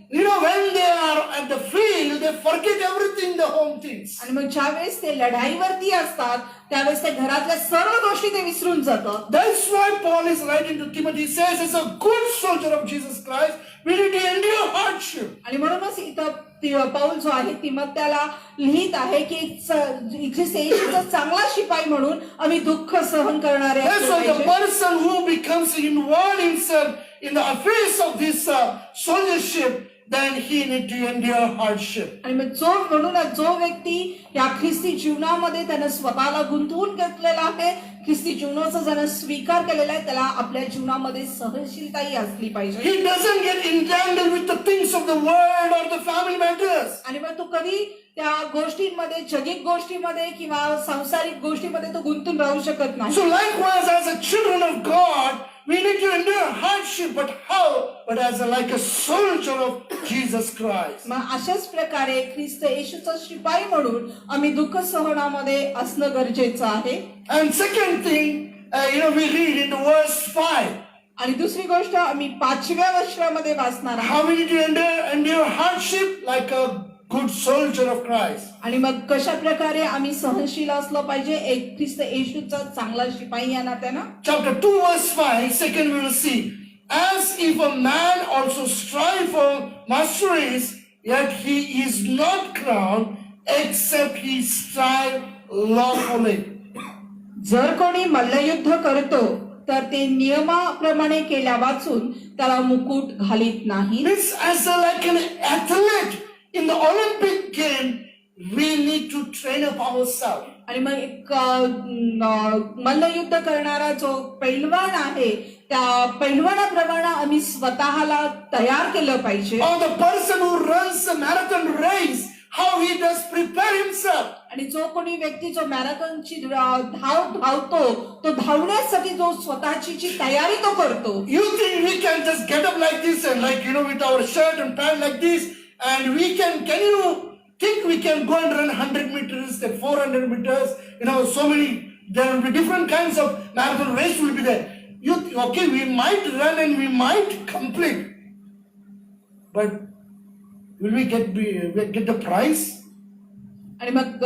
When they are at the field, they forget everything, the home things. आणि मग ज्यावेळेस ते लढाईवरती असतात त्यावेळेस ते घरातल्या सर्व गोष्टी ते विसरून जातात. That's why Paul is writing to Timothy, says as a good soldier of Jesus Christ, we need to endure hardship. आणि म्हणूनच इथं पाऊल जो आहे तिमोथेला लिहित आहे की ख्रिस्ताचा चांगला शिपाई म्हणून आम्ही दुःख सहन करणारे That's असले why the पाहिजे. person who becomes involved himself in the affairs of this soldiership, then he need to endure hardship. आणि मग जो व्यक्ती या ख्रिस्ती जीवनामध्ये त्यानं स्वतःला गुंतवून घेतलेला आहे, ख्रिस्ती जीवनाचा ज्यानं स्वीकार केलेला आहे, त्याला आपल्या जीवनामध्ये सहनशीलताही असली पाहिजे. He doesn't get entangled with the things of the world or the family matters. आणि मग तो कधी त्या गोष्टींमध्ये, जगिक गोष्टीमध्ये किंवा सांसारिक गोष्टीमध्ये तो गुंतून राहू शकत नाही. So likewise, as a children of God, we need to endure hardship, but how? But like a soldier of Jesus Christ. मग अशाच प्रकारे ख्रिस्त येशूचा शिपाई म्हणून आम्ही दुःख सहनामध्ये असणं गरजेचं आहे. And second thing, we read in the verse 5. आणि दुसरी गोष्ट आम्ही 5व्या वचनामध्ये वाचणार आहोत. How we need to endure hardship like a good soldier of Christ. आणि मग कशा प्रकारे आम्ही सहनशील असलं पाहिजे एक ख्रिस्त येशूचा चांगला शिपाई या नात्यानं. Chapter 2 verse 5, second we will see. As if a man also strive for masteries, yet he is not crowned except he strive lawfully. जर कोणी मल्लयुद्ध करतो तर ते नियमाप्रमाणे केल्या वाचून त्याला मुकुट घालीत नाही. Means as like an athlete in the Olympic game, we need to train up ourselves. आणि मग एक मल्लयुद्ध करणारा जो पैलवान आहे त्या पैलवानाप्रमाणे आम्ही स्वतःला तयार केलं पाहिजे. Or the person who runs a marathon race, how he does prepare himself. आणि जो कोणी व्यक्ती जो मॅरेथॉनची धाव धावतो तो धावण्यासाठी जो स्वतःची जी तयारी तो करतो. You think we can just get up like this and with our shirt and pant like this and can you think we can go and run 100 meters, 400 meters, so many, there will be different kinds of marathon race will be there. Okay, we might run and we might complete, but will we get the prize? आणि मग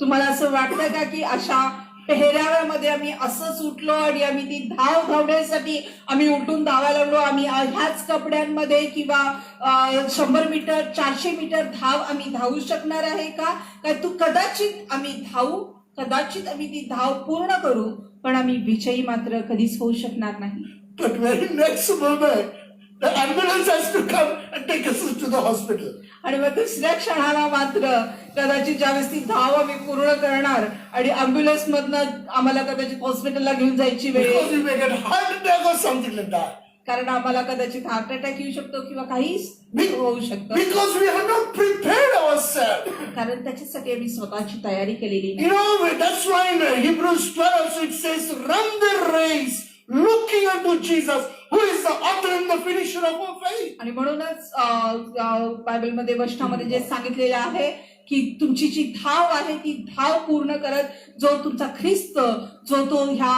तुम्हाला असं वाटतं का की अशा पेहराव्यामध्ये आम्ही असंच उठलो आणि आम्ही ती धाव धावण्यासाठी आम्ही उठून धावायला लागलो, आम्ही ह्याच कपड्यांमध्ये किंवा 100 मीटर 400 मीटर धाव आम्ही धावू शकणार आहे का? तू कदाचित आम्ही ती धाव पूर्ण करू पण आम्ही विजयी मात्र कधीच होऊ शकणार नाही. But very next moment, the ambulance has to come and take us to the hospital. आणि मग दुसऱ्या क्षणाला मात्र कदाचित ज्यावेळेस ती धाव आम्ही पूर्ण करणार आणि अँब्युलन्स मधनं आम्हाला कदाचित हॉस्पिटलला घेऊन जायची वेळ, Because we may get heart attack or something like that. कारण आम्हाला कदाचित हार्ट अटॅक येऊ शकतो किंवा काही होऊ शकतं. Because we have not prepared ourselves. कारण त्याच्यासाठी आम्ही स्वतःची तयारी केलेली नाही. That's why in Hebrews 12 also it says, run the race looking unto Jesus, who is the author and the finisher of our faith. आणि म्हणूनच बायबलमध्ये वचनामध्ये जे सांगितलेलं आहे की तुमची जी धाव आहे ती धाव पूर्ण करत जो तुमचा ख्रिस्त जो तो ह्या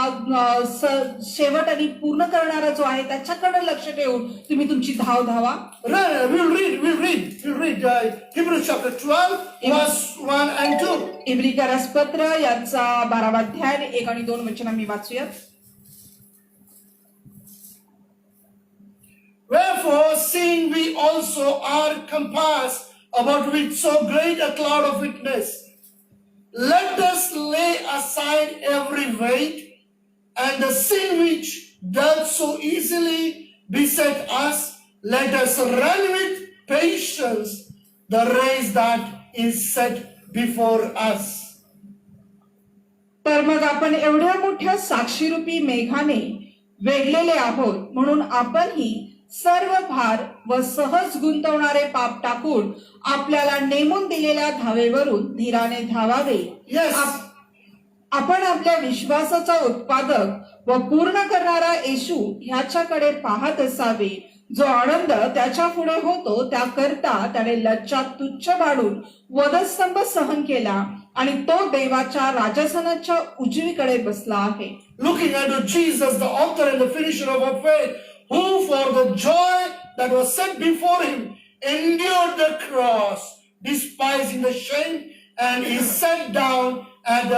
शेवट आणि पूर्ण करणारा जो आहे त्याच्याकडे लक्ष ठेवून तुम्ही तुमची धाव धावा. We'll read Hebrews chapter 12 verse 1 and 2. इब्रिकरास पत्र याचा 12वा अध्याय 1 आणि 2 वचन आम्ही वाचूया. Wherefore, seeing we also are compassed about with so great a cloud of witness, let us lay aside every weight and the sin which doth so easily beset us. Let us run with patience the race that is set before us. तर मग आपण एवढ्या मोठ्या साक्षीरूपी मेघाने वेढलेले आहोत म्हणून आपणही सर्व भार व सहज गुंतवणारे पाप टाकून आपल्याला नेमून दिलेल्या धावेवरून धीराने धावावे. Yes. आपण आपल्या विश्वासाचा उत्पादक व पूर्ण करणारा येशू ह्याच्याकडे पाहत असावे जो आनंद त्याच्या पुढे होतो त्याकरता त्याने लज्जा तुच्छ पाडून वधस्तंभ सहन केला आणि तो देवाच्या राजासनाच्या उजवीकडे बसला आहे. Looking unto Jesus, the author and the finisher of our faith, who for the joy that was set before him endured the cross, despising the shame, and is set down at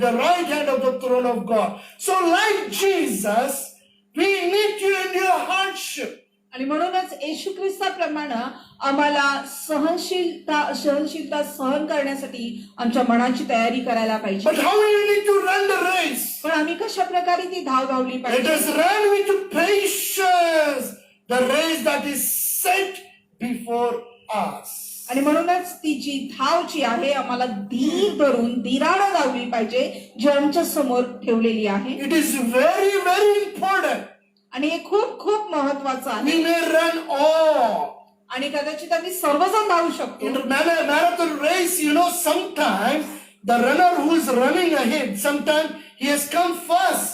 the right hand of the throne of God. So like Jesus, we need to endure hardship. आणि म्हणूनच येशू ख्रिस्ताप्रमाणे आम्हाला सहनशीलता सहन करण्यासाठी आमच्या मनाची तयारी करायला पाहिजे. But how we need to run the race? पण आम्ही कशा प्रकारे ती धाव धावली Let पाहिजे? us run with patience the race that is set before us. आणि म्हणूनच ती जी धाव जी आहे आम्हाला धीर धरून धीराने धावली पाहिजे जी आमच्या समोर ठेवलेली आहे. It is very, very important. आणि हे खूप खूप महत्वाचं आहे. We may run all. आणि कदाचित आम्ही सर्वजण धावू शकतो. In the marathon race, sometimes the runner who is running ahead, sometimes he has come first,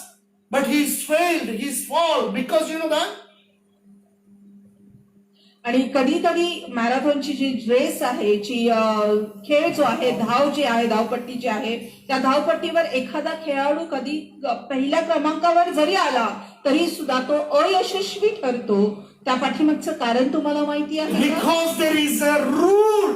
but he's failed, he's fall, because that? आणि कधी कधी मॅरेथॉनची जी रेस आहे जी खेळ जो आहे धाव जी आहे धावपट्टी जी आहे त्या धावपट्टीवर एखादा खेळाडू कधी पहिल्या क्रमांकावर जरी आला तरी सुद्धा तो अयशस्वी ठरतो. त्या पाठीमागचं कारण तुम्हाला माहिती आहे? Because there is a rule.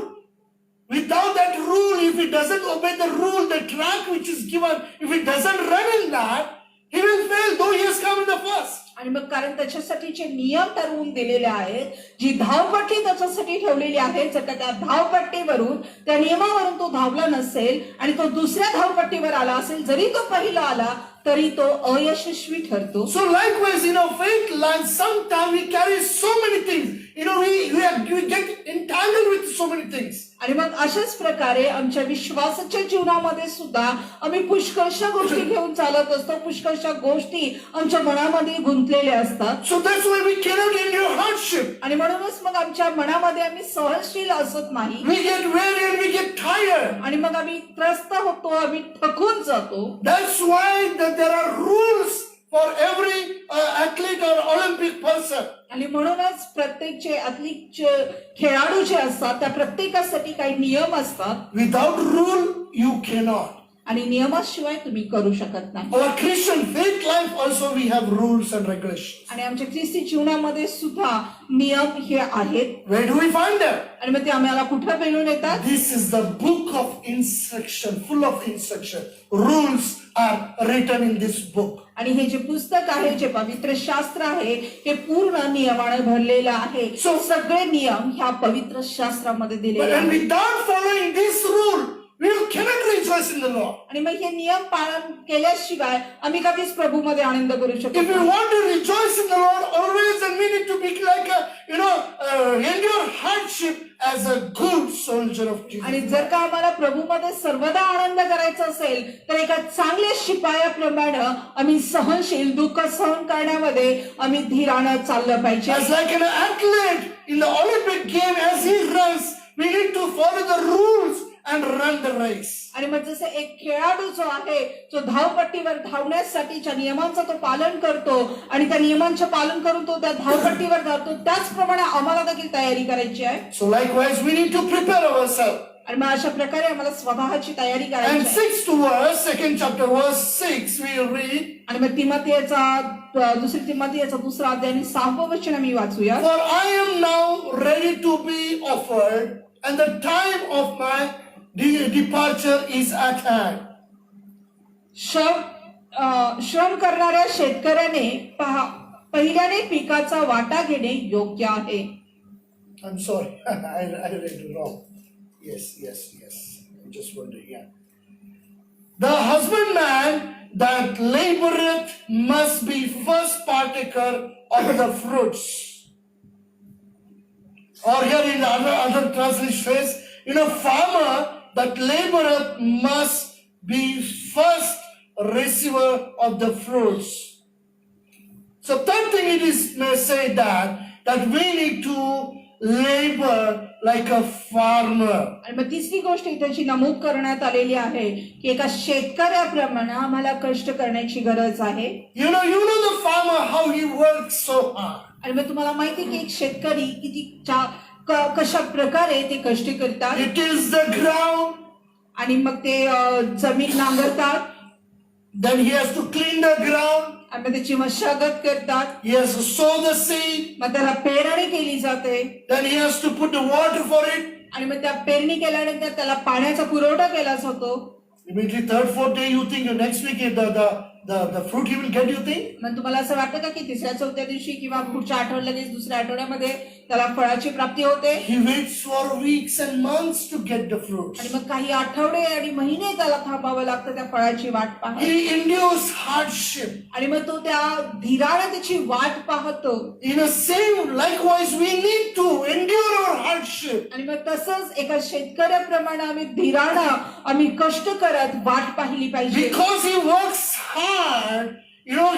Without that rule, if he doesn't obey the rule, the track which is given, if he doesn't run in that, he will fail though he has come in the first. आणि मग कारण त्याच्यासाठीचे नियम ठरवून दिलेले आहेत, जी धावपट्टी त्याच्यासाठी ठेवलेली आहे. जर का त्या धावपट्टीवरून त्या नियमावरून तो धावला नसेल आणि तो दुसऱ्या धावपट्टीवर आला असेल, जरी तो पहिला आला तरी तो अयशस्वी ठरतो. So likewise, faith life, sometimes we carry so many things. We get entangled with so many things. आणि मग अशाच प्रकारे आमच्या विश्वासाच्या जीवनामध्ये सुद्धा आम्ही पुष्कळशा गोष्टी घेऊन चालत असतो. पुष्कळशा गोष्टी आमच्या मनामध्ये गुंतलेल्या असतात. So that's why we cannot endure hardship. आणि म्हणूनच मग आमच्या मनामध्ये आम्ही सहनशील असत नाही. We get weary and we get tired. आणि मग आम्ही त्रस्त होतो, आम्ही थकून जातो. That's why there are rules for every athlete or Olympic person. आणि म्हणूनच प्रत्येक जे खेळाडू जे असतात त्या प्रत्येकासाठी काही नियम असतात. Without rule, you cannot. आणि नियमाशिवाय तुम्ही करू शकत नाही. Our Christian faith life also we have rules and regulations. आणि आमच्या ख्रिस्ती जीवनामध्ये सुद्धा नियम हे आहेत. Where do we find them? आणि मग ते आम्हाला कुठं मिळून येतात? This is the book of instruction, full of instruction. Rules are written in this book. आणि हे जे पुस्तक आहे, जे पवित्र शास्त्र आहे, हे पूर्ण नियमाने भरलेलं आहे. सगळे नियम ह्या पवित्र शास्त्रामध्ये दिलेले And आहेत. without following this rule, we cannot rejoice in the Lord. आणि मग हे नियम पालन केल्याशिवाय आम्ही कधीच प्रभूमध्ये आनंद करू शकत If we नाही. want to rejoice in the Lord always, then we need to be like endure hardship as a good soldier of Jesus. आणि जर का आम्हाला प्रभूमध्ये सर्वदा आनंद करायचा असेल तर एका चांगल्या शिपायाप्रमाणे आम्ही सहनशील, दुःख सहन करण्यामध्ये आम्ही धीरानं चाललं पाहिजे. As like an athlete in the Olympic game, as he runs, we need to follow the rules and run the race. आणि मग जसं एक खेळाडू जो आहे, जो धावपट्टीवर धावण्यासाठीच्या नियमांचं तो पालन करतो आणि त्या नियमांचं पालन करून तो त्या धावपट्टीवर धावतो, त्याचप्रमाणे आम्हाला देखील तयारी करायची आहे. So likewise, we need to prepare ourselves. आणि मग अशा प्रकारे आम्हाला स्वतःची तयारी And करायची आहे. 6th verse, 2nd chapter, verse 6, we will read. आणि मग दुसरी तिमोथेचा 2रा अध्याय आणि 6वं वचन आम्ही वाचूया. For I am now ready to be offered, and the time of my departure is at hand. श्रम करणाऱ्या शेतकऱ्याने पहिल्याने पिकाचा वाटा घेणे योग्य आहे. I'm sorry, I read it wrong. Yes. I just wondered, yeah. The husbandman that laboreth must be first partaker of the fruits. Or here in the other translation says, farmer that laboreth must be first receiver of the fruits. So third thing it is may say that we need to labor like a farmer. आणि मग तिसरी गोष्ट इथे नमूद करण्यात आलेली आहे की एका शेतकऱ्याप्रमाणे आम्हाला कष्ट करण्याची गरज आहे. You know the farmer how he works so hard. आणि मग तुम्हाला माहिती की एक शेतकरी किती कशा प्रकारे ते कष्ट करतात. It is the ground. आणि मग ते जमीन नांगरतात. Then he has to clean the ground. आणि मग त्याची मशागत करतात. He has to sow the seed. मग त्याला पेरणी केली जाते. Then he has to put the water for it. आणि मग त्या पेरणी केल्यानंतर त्याला पाण्याचा पुरवठा केला जातो. Immediately 3rd, 4th day you think next week the fruit he will get, you think? मग तुम्हाला असं वाटतं का की 3ऱ्या 4थ्या दिवशी किंवा पुढच्या आठवड्याला 2ऱ्या आठवड्यामध्ये त्याला फळाची प्राप्ती होते? He waits for weeks and months to get the fruits. आणि मग काही आठवडे आणि महिने त्याला थांबावं लागतं त्या फळाची वाट पाहत. He endures hardship. आणि मग तो त्या धीराने त्याची वाट पाहतो. In the same likewise we need to endure our hardship. आणि मग तसंच एका शेतकऱ्याप्रमाणे आम्ही धीरानं आम्ही कष्ट करत वाट पाहिली पाहिजे. Because he works hard,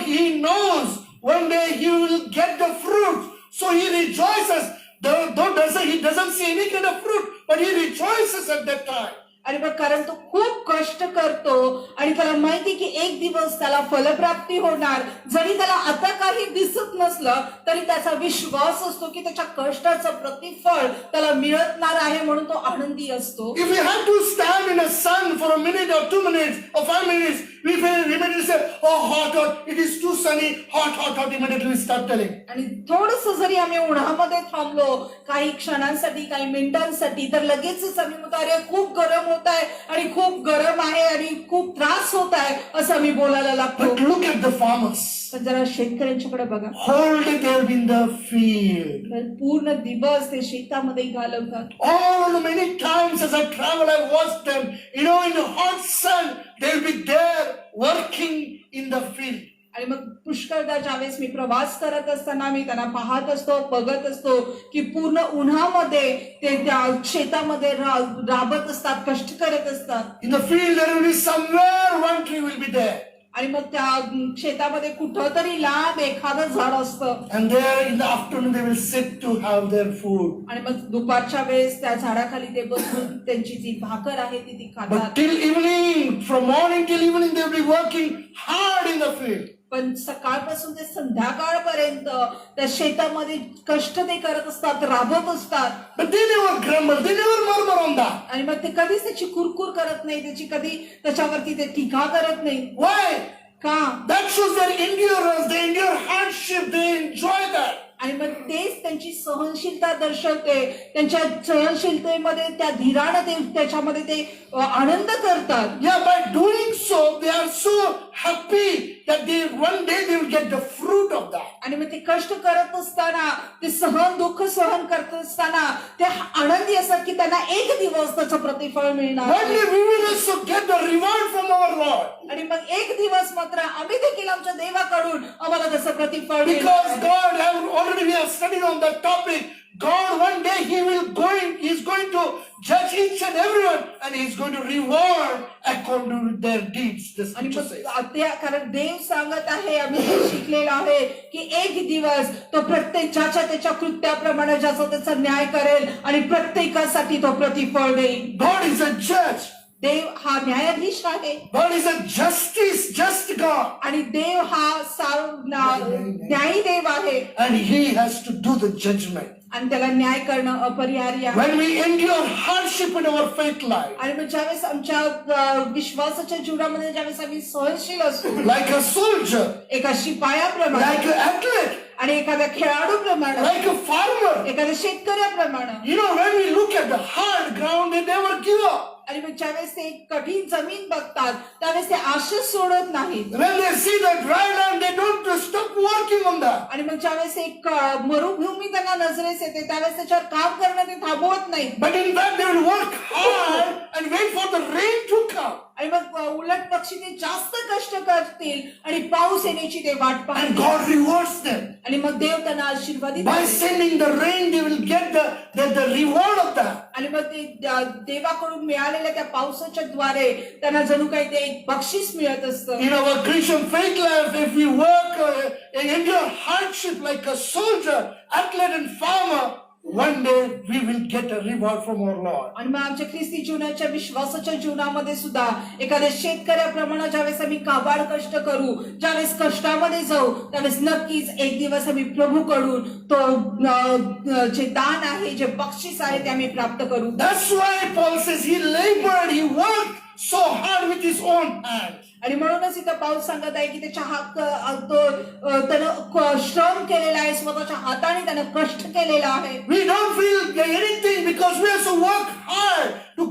he knows one day he will get the fruit. So he rejoices. He doesn't see any kind of fruit, but he rejoices at that time. आणि मग कारण तो खूप कष्ट करतो आणि त्याला माहिती की एक दिवस त्याला फलप्राप्ती होणार. जरी त्याला आता काही दिसत नसलं तरी त्याचा विश्वास असतो की त्याच्या कष्टाचं प्रतिफळ त्याला मिळणार आहे, म्हणून तो आनंदी असतो. If we have to stand in the sun for a minute or 2 minutes or 5 minutes, we immediately say, oh hot, it is too sunny, hot, immediately we start telling. आणि थोडंसं जरी आम्ही उन्हामध्ये थांबलो काही क्षणांसाठी, काही मिनिटांसाठी, तर लगेचच आम्ही म्हणतो अरे खूप गरम होत आहे आणि खूप गरम आहे आणि खूप त्रास होत आहे असं आम्ही बोलायला लागतो. But look at the farmers. पण जरा शेतकऱ्यांच्याकडे बघा, Whole day they'll be in the field. पूर्ण दिवस ते शेतामध्ये घालवतात. All many times as I travel, I watch them. In the hot sun, they'll be there working in the field. आणि मग पुष्कळदा ज्यावेळेस मी प्रवास करत असताना मी त्यांना पाहत असतो, बघत असतो की पूर्ण उन्हामध्ये ते त्या शेतामध्ये राबत असतात, कष्ट करत असतात. In the field, there will be somewhere one tree will be there. आणि मग त्या शेतामध्ये कुठंतरी लांब एखादं झाड असतं. And there in the afternoon, they will sit to have their food. आणि मग दुपारच्या वेळेस त्या झाडाखाली ते बसून त्यांची जी भाकर आहे ती But खातात. till evening, from morning till evening, they will be working hard in the field. पण सकाळपासून ते संध्याकाळपर्यंत त्या शेतामध्ये कष्ट ते करत असतात, राबत असतात. But they never grumble, they never murmur on that. आणि मग ते कधीच त्याची कुरकुर करत नाही, त्याची कधी त्याच्यावरती ते टीका करत नाही. Why? का? That shows their endurance, they endure hardship, they enjoy that. आणि मग तेच त्यांची सहनशीलता दर्शवते. त्यांच्या सहनशीलतेमध्ये त्या धीरानं ते त्याच्यामध्ये ते आनंद करतात. Yeah, by doing so, they are so happy that one day they will get the fruit of that. आणि मग ते कष्ट करत असताना, ते दुःख सहन करत असताना ते आनंदी असतात की त्यांना एक दिवस त्याचं प्रतिफळ मिळणार. One day we will also get the reward from our Lord. आणि मग एक दिवस मात्र आम्ही देखील आमच्या देवाकडून आम्हाला त्याचं प्रतिफळ Because मिळणार. God, already we have studied on that topic. God one day He's going to judge each and everyone, and He's going to reward according to their deeds. The आणि scripture मग says. कारण देव सांगत आहे, आम्ही हे शिकलेलं आहे की एक दिवस तो प्रत्येक ज्याच्या त्याच्या कृत्याप्रमाणे ज्याचा त्याचा न्याय करेल आणि प्रत्येकासाठी तो प्रतिफळ देईल. God is a judge. देव हा न्यायाधीश आहे God is a just God. आणि देव हा न्यायी देव आहे And He has to do the judgment. आणि त्याला न्याय करणं अपरिहार्य आहे. When we endure hardship in our faith life, आणि मग ज्यावेळेस आमच्या विश्वासाच्या जीवनामध्ये ज्यावेळेस आम्ही सहनशील असतो, like a soldier, एका शिपायाप्रमाणे, like an athlete, आणि एखाद्या खेळाडूप्रमाणे, like a farmer, एखाद्या शेतकऱ्याप्रमाणे, when we look at the hard ground, they never give up. आणि मग ज्यावेळेस ते कठीण जमीन बघतात त्यावेळेस ते आशा सोडत नाहीत. When they see the dry land, they don't stop working on that. आणि मग ज्यावेळेस एक मरुभूमी त्यांना नजरेस येते त्यावेळेस त्याच्यावर काम करणं ते थांबवत नाही. But in fact, they will work hard and wait for the rain to come. आणि मग उलट पक्षी ते जास्त कष्ट करतील आणि पाऊस येण्याची ते वाट And पाहतील. God rewards them. आणि मग देव त्यांना आशीर्वादित By करतो. sending the rain, they will get the reward of that. आणि मग ते देवाकडून मिळालेल्या त्या पावसाच्या द्वारे त्यांना जणू काही ते एक बक्षीस मिळत असतं. In our Christian faith life, if we work and endure hardship like a soldier, athlete and farmer, one day we will get a reward from our Lord. आणि मग आमच्या ख्रिस्ती जीवनाच्या विश्वासाच्या जीवनामध्ये सुद्धा एखाद्या शेतकऱ्याप्रमाणे ज्यावेळेस आम्ही काबाड कष्ट करू, ज्यावेळेस कष्टामध्ये जाऊ, त्यावेळेस नक्कीच एक दिवस आम्ही प्रभूकडून तो जे दान आहे, जे बक्षीस आहे ते आम्ही प्राप्त करू. That's why Paul says he labored, he worked so hard with his own hands. आणि म्हणूनच इथं पाऊल सांगत आहे की त्यानं श्रम केलेला आहे, स्वतःच्या हाताने त्यानं कष्ट केलेला आहे. We don't feel anything because we also work hard to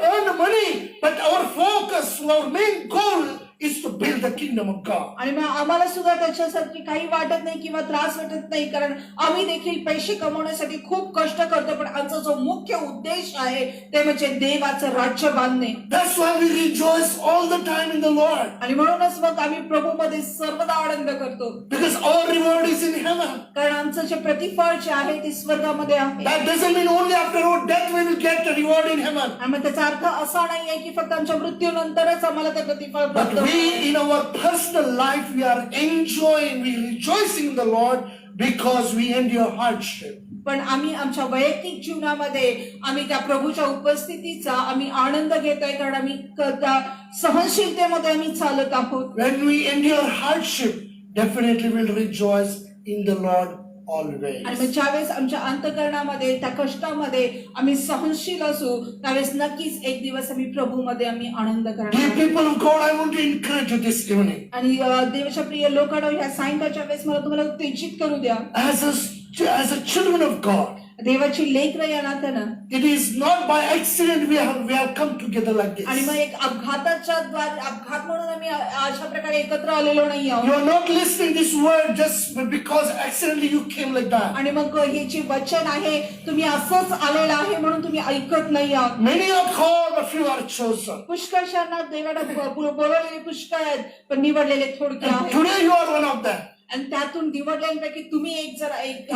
earn money, but our focus, our main goal is to build the kingdom of God. आणि मग आम्हाला सुद्धा त्याच्यासाठी काही वाटत नाही किंवा त्रास वाटत नाही, कारण आम्ही देखील पैसे कमवण्यासाठी खूप कष्ट करतो, पण आमचा जो मुख्य उद्देश आहे ते म्हणजे देवाचं राज्य बांधणे. That's why we rejoice all the time in the Lord. आणि म्हणूनच मग आम्ही प्रभूमध्ये सर्वदा आनंद करतो, Because our reward is in heaven. कारण आमचं जे प्रतिफळ जे आहे ते स्वर्गामध्ये आहे. That doesn't mean only after our death we will get the reward in heaven. आणि मग त्याचा अर्थ असा नाही आहे की फक्त आमच्या मृत्यूनंतरच आम्हाला ते प्रतिफळ But प्राप्त we, होईल. in our personal life, we are enjoying, we rejoicing in the Lord because we endure hardship. पण आम्ही आमच्या वैयक्तिक जीवनामध्ये आम्ही त्या प्रभूच्या उपस्थितीचा आम्ही आनंद घेतोय, कारण आम्ही त्या सहनशीलतेमध्ये आम्ही चालत आहोत. When we endure hardship, definitely we'll rejoice in the Lord always. आणि मग ज्यावेळेस आमच्या अंतःकरणामध्ये त्या कष्टामध्ये आम्ही सहनशील असू, त्यावेळेस नक्कीच एक दिवस आम्ही प्रभूमध्ये आम्ही आनंद Dear करणार. people of God, I want to encourage you this evening. आणि देवाच्या प्रिय लोकांनो, ह्या सायंकाळच्या वेळेस मला तुम्हाला उत्तेजित करू द्या. As a children of God, देवाची लेकरं या नात्यानं it is not by accident we have come together like आणि this. मग एक अपघात म्हणून आम्ही अशा प्रकारे एकत्र आलेलो नाही You आहोत are not listening this word just because accidentally you came like that. आणि मग हे जे वचन आहे तुम्ही असंच आलेलं आहे म्हणून तुम्ही ऐकत नाही आहात. Many are called, but few are chosen. पुष्कळशांना देवाने बोलवलेले पुष्कळ आहेत पण निवडलेले थोडके And आहेत today you are one of them. आणि त्यातून निवडलेल्यांपैकी तुम्ही एक जर एक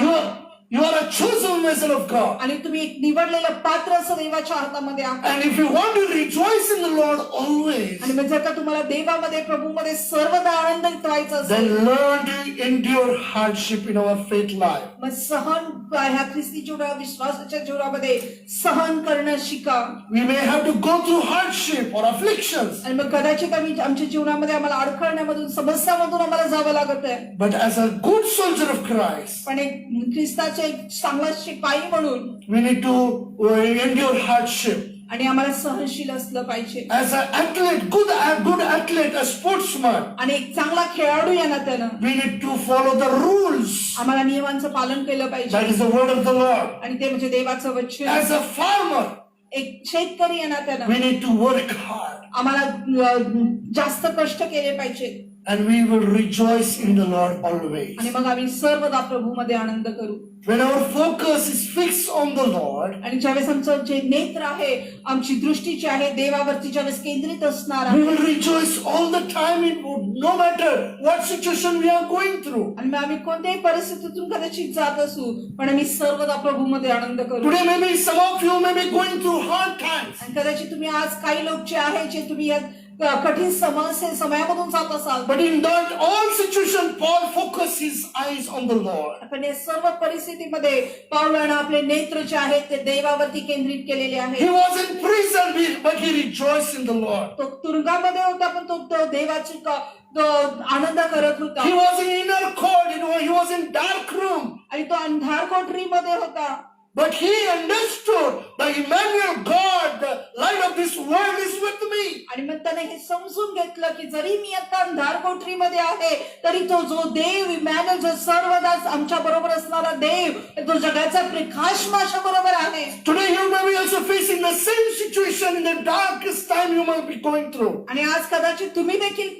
You are a chosen vessel of God. आणि तुम्ही एक निवडलेलं पात्र असं देवाच्या हातामध्ये आहात. And if you want to rejoice in the Lord always, आणि मग जर का तुम्हाला देवामध्ये प्रभूमध्ये सर्वदा आनंदित व्हायचं then असेल learn to endure hardship in our faith life. मग सहन ह्या ख्रिस्ती जीवनात विश्वासाच्या जीवनामध्ये सहन करणं शिका. We may have to go through hardship or afflictions, आणि मग कदाचित आमच्या जीवनामध्ये आम्हाला अडखळण्यामधून समस्यामधून आम्हाला जावं लागत आहे but as a good soldier of Christ, पण एक ख्रिस्ताचे एक चांगला शिपाई म्हणून we need to endure hardship. आणि आम्हाला सहनशील असलं पाहिजे. As an athlete, good athlete, a sportsman, आणि एक चांगला खेळाडू या नात्यानं we need to follow the rules. आम्हाला नियमांचं पालन केलं पाहिजे That is the word of the Lord. आणि ते म्हणजे देवाचं वचन. As a farmer, एक शेतकरी या नात्यानं we need to work hard. आम्हाला जास्त कष्ट केले पाहिजे And we will rejoice in the Lord always. आणि मग आम्ही सर्वदा प्रभूमध्ये आनंद करू. When our focus is fixed on the Lord, आणि ज्यावेळेस आमचं जे नेत्र आहे आमची दृष्टी जी आहे देवावरती ज्यावेळेस केंद्रित असणार we आहे will rejoice all the time, no matter what situation we are going through. आणि मग आम्ही कोणत्याही परिस्थितीतून कदाचित जात असू पण आम्ही सर्वदा प्रभूमध्ये आनंद करू. Today maybe some of you may be going through hard times. आणि कदाचित तुम्ही आज काही लोक जे आहे जे तुम्ही या कठीण समयामधून जात असाल But in that all situation, Paul focused his eyes on the Lord. पण या सर्व परिस्थितीमध्ये पावलानं आपले नेत्र जे आहेत ते देवावरती केंद्रित केलेले He आहेत. was in prison, but he rejoiced in the Lord. तो तुरुंगामध्ये होता पण तो देवाची तो आनंद करत होता. He was in inner court, he was in dark room. आणि तो अंधार कोठरीमध्ये होता But he understood that Emmanuel, God, the light of this world, is with me. आणि मग त्याने हे समजून घेतलं की जरी मी आता अंधार कोठरीमध्ये आहे तरी तो जो देव इमॅन्युअल जो सर्वदा आमच्या बरोबर असणारा देव तो जगाचा प्रकाश माझ्या बरोबर आहे. Today you may be also facing the same situation in the darkest time you might be going through. आणि आज कदाचित तुम्ही देखील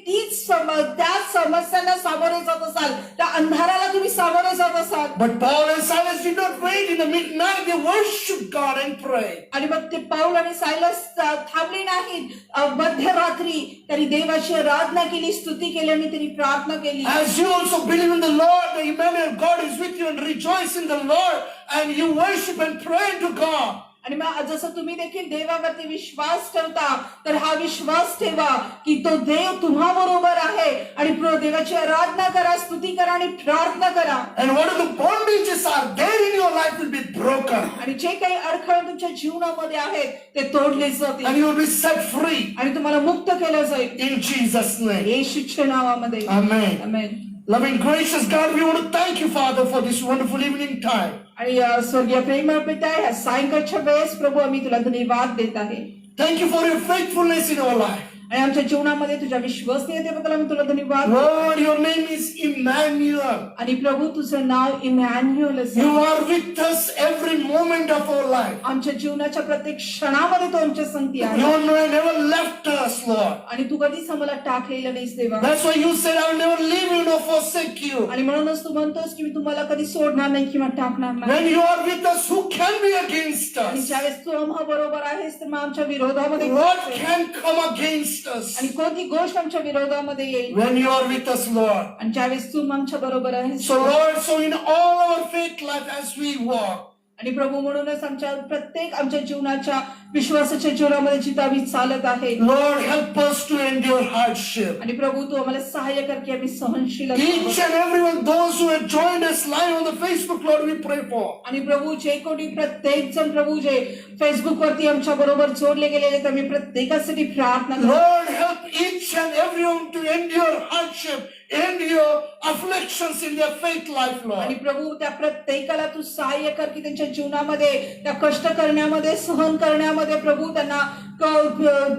त्याच समस्यांना सामोरे जात असाल त्या अंधाराला तुम्ही सामोरे जात असाल. But Paul and Silas did not wait in the midnight. They worshiped God and prayed. आणि मग ते पाऊल आणि सायलस थांबले नाहीत मध्यरात्री त्यांनी देवाची आराधना केली स्तुती केली आणि त्यांनी प्रार्थना केली. As you also believe in the Lord, the Emmanuel, God is with you, and rejoice in the Lord, and you worship and pray to God. आणि मग जसं तुम्ही देखील देवावरती विश्वास ठेवता तर हा विश्वास ठेवा की तो देव तुम्हा बरोबर आहे आणि देवाची आराधना करा स्तुती करा आणि प्रार्थना करा. And whatever the bondages are there in your life will be broken. आणि जे काही अडखळ तुमच्या जीवनामध्ये आहेत ते तोडले जातील And you will be set free आणि तुम्हाला मुक्त केलं जाईल in Jesus' name. येशूच्या नावामध्ये. Amen. Amen. Loving gracious God, we want to thank you, Father, for this wonderful evening time. आणि स्वर्गीय प्रेमळ पिता ह्या सायंकाळच्या वेळेस प्रभू आम्ही तुला धन्यवाद देत आहे. Thank you for your faithfulness in our life. आणि आमच्या जीवनामध्ये तुझ्या विश्वसनीयतेबद्दल आम्ही तुला धन्यवाद. Lord, your name is Emmanuel. आणि प्रभू तुझं नाव इमॅन्युअल आहे. You are with us every moment of our life. आमच्या जीवनाच्या प्रत्येक क्षणामध्ये तो आमच्या संगती आहे. You never left us, Lord. आणि तू कधीच आम्हाला टाकलेलं नाहीस देवा. That's why you said, I will never leave you nor forsake you. आणि म्हणूनच तू म्हणतोस की मी तुम्हाला कधी सोडणार नाही किंवा टाकणार नाही. When you are with us, who can be against आणि us? ज्यावेळेस तू आम्हा बरोबर आहेस तर मग आमच्या विरोधामध्ये What can come against us? आणि कोणती गोष्ट आमच्या विरोधामध्ये येईल When you are with us, Lord. आणि ज्यावेळेस तू आमच्या बरोबर आहेस. So, Lord, so in all our faith life as we walk, आणि प्रभू म्हणूनच आमच्या जीवनाच्या विश्वासाच्या जीवनामध्ये जिथं आम्ही चालत आहे Lord, help us to endure hardship. आणि प्रभू तू आम्हाला सहाय्य कर की आम्ही सहनशील Each असावं. and everyone, those who have joined us live on the Facebook, Lord, we pray for. आणि प्रभू जे कोणी प्रत्येक जण प्रभू जे फेसबुक वरती आमच्या बरोबर जोडले गेलेले आहेत आम्ही प्रत्येकासाठी प्रार्थना करतो. Lord, help help each and everyone to endure hardship, endure afflictions in their faith life, आणि Lord. प्रभू त्या प्रत्येकाला तू सहाय्य कर की त्यांच्या जीवनामध्ये त्या कष्ट करण्यामध्ये सहन करण्यामध्ये प्रभू त्यांना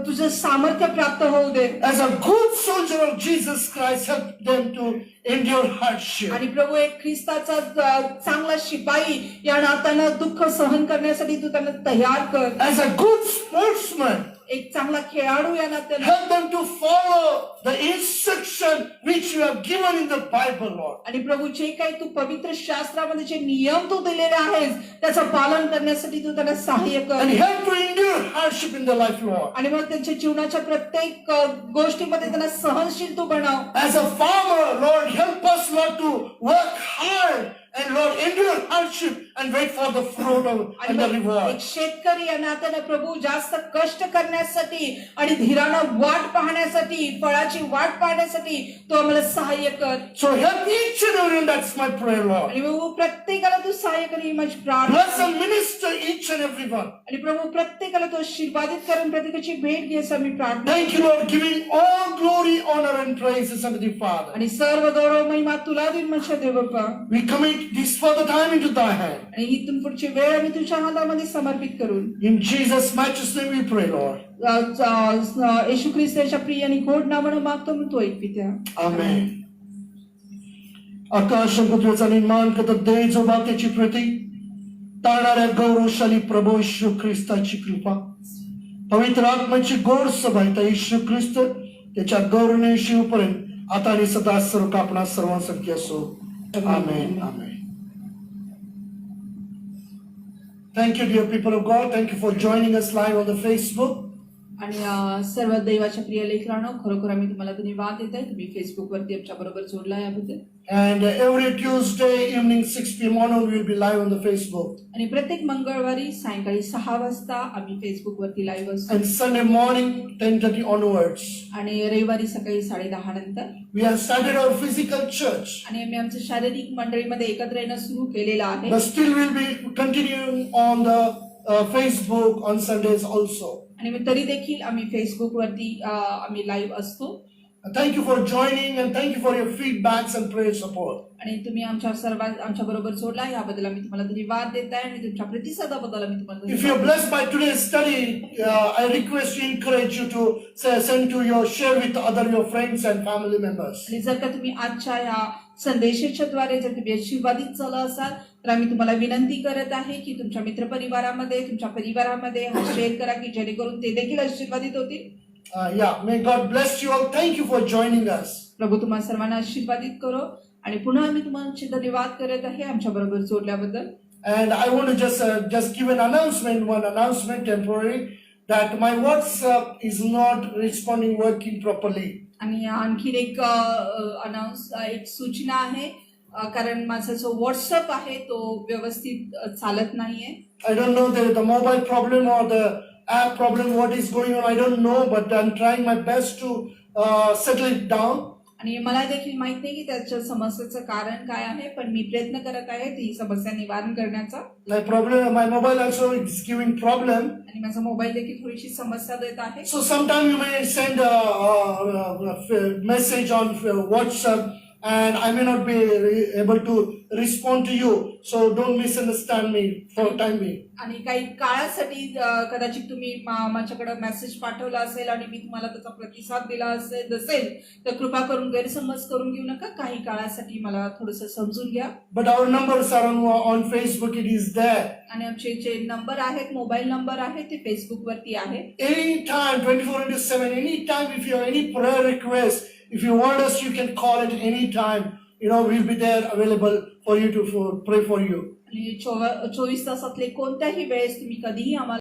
तुझं सामर्थ्य प्राप्त होऊ दे. As a good soldier of Jesus Christ, help them to endure hardship. आणि प्रभू एक ख्रिस्ताचा चांगला शिपाई या नात्यानं दुःख सहन करण्यासाठी तू त्यांना तयार कर. As a good sportsman, एक चांगला खेळाडू या नात्यानं help them to follow the instruction which you have given in the Bible, Lord. आणि प्रभू जे काही तू पवित्र शास्त्रामध्ये जे नियम तू दिलेले आहेस त्याचं पालन करण्यासाठी तू त्यांना सहाय्य कर. And help to endure hardship in their life, Lord. आणि मग त्यांच्या जीवनाच्या प्रत्येक गोष्टीमध्ये त्यांना सहनशील तू बनव. As a farmer, Lord, help us, Lord, to work hard and, Lord, endure hardship and wait for the fruit and the आणि reward. एक शेतकरी या नात्यानं प्रभू जास्त कष्ट करण्यासाठी आणि धीरानं वाट पाहण्यासाठी फळाची वाट पाहण्यासाठी तू आम्हाला सहाय्य कर. So help each and everyone. That's my prayer, Lord. आणि प्रभू प्रत्येकाला तू सहाय्य कर ही माझी प्रार्थना. Bless and minister each and everyone. आणि प्रभू प्रत्येकाला तू आशीर्वादित करून प्रत्येकाची भेट घे असं मी प्रार्थना. Thank you, Lord, giving all glory, honor, and praises unto the Father. आणि सर्व गौरव महिमा तुला देईन म्हणजे देव बाप्पा. We commit this further time into thy hand. आणि इथून पुढची वेळ आम्ही तुझ्या हातामध्ये समर्पित करून In Jesus' matchless name we pray, Lord. येशू ख्रिस्ताच्या प्रिय आणि गोड नावानं मागतो म्हणून तो एक पित्या. Amen. आकाश पृथ्वीचा निर्माण करत दे जो बातेची प्रती तारणाऱ्या गौरवशाली प्रभू येशू ख्रिस्ताची कृपा पवित्र आत्म्याची गोड सभायता येशू ख्रिस्त त्याच्या गौरवने शिवपर्यंत आता आणि सदा सर्व कापणा सर्वांसाठी असो. Amen. Amen. Thank you, dear people of God. Thank you for joining us live on the Facebook. आणि सर्व दैवाच्या प्रिय लेकरांनो खरोखर आम्ही तुम्हाला धन्यवाद देत आहे. तुम्ही फेसबुक वरती आमच्या बरोबर जोडला याबद्दल. And every Tuesday evening 6 p.m. on we will be live on the Facebook. आणि प्रत्येक मंगळवारी सायंकाळी 6 वाजता आम्ही फेसबुक वरती लाईव्ह असतो. And Sunday morning 10:30 onwards. आणि रविवारी सकाळी 10:30 नंतर We have started our physical church. आणि आम्ही आमच्या शारीरिक मंडळीमध्ये एकत्र येणं सुरू केलेलं आहे. But still we'll be continuing on the Facebook on Sundays also. आणि मग तरी देखील आम्ही फेसबुक वरती आम्ही लाईव्ह असतो. Thank you for joining and thank you for your feedbacks and prayer support. आणि तुम्ही आमच्या बरोबर जोडला याबद्दल आम्ही तुम्हाला धन्यवाद देत आहे आणि तुमच्या प्रतिसादाबद्दल आम्ही तुम्हाला If you're blessed by today's study, I request you, encourage you to send to share with other your friends and family members. आणि जर का तुम्ही आजच्या या संदेशाच्या द्वारे जर तुम्ही आशीर्वादित झाला असाल तर आम्ही तुम्हाला विनंती करत आहे की तुमच्या मित्रपरिवारामध्ये तुमच्या परिवारामध्ये हा शेअर करा की जेणेकरून ते देखील आशीर्वादित होतील. May God bless you all. Thank you for joining us. प्रभू तुम्हा सर्वांना आशीर्वादित करो आणि पुन्हा आम्ही तुम्हाला धन्यवाद करत आहे आमच्या बरोबर जोडल्याबद्दल. And I want to just give one announcement temporary that my WhatsApp is not working properly. आणि आणखीन एक एक सूचना आहे कारण माझा जो व्हॉट्सअप आहे तो व्यवस्थित चालत नाहीये. I don't know the mobile problem or the app problem, what is going on, I don't know, but I'm trying my best to settle it down. आणि मला देखील माहित नाही की त्याच्या समस्येचं कारण काय आहे पण मी प्रयत्न करत आहे ती समस्या निवारण करण्याचा. My mobile also is giving problem. आणि माझा मोबाईल देखील थोडीशी समस्या देत आहे. So sometimes you may send a message on WhatsApp and I may not be able to respond to you. So don't misunderstand me for time being. आणि काही काळासाठी कदाचित तुम्ही माझ्याकडे मेसेज पाठवला असेल आणि मी तुम्हाला त्याचा प्रतिसाद दिला असेल तर कृपा करून गैरसमज करून घेऊ नका. काही काळासाठी मला थोडंसं समजून घ्या. But our numbers are on Facebook. It is there. आणि आमचे जे नंबर आहेत मोबाईल नंबर आहे ते फेसबुक वरती आहे. Anytime 24/7. Anytime if you have any prayer request, if you want us, you can call at any time. We'll be there available for you to pray for you. आणि 24 तासातले कोणत्याही वेळेस तुम्ही कधीही आम्हाला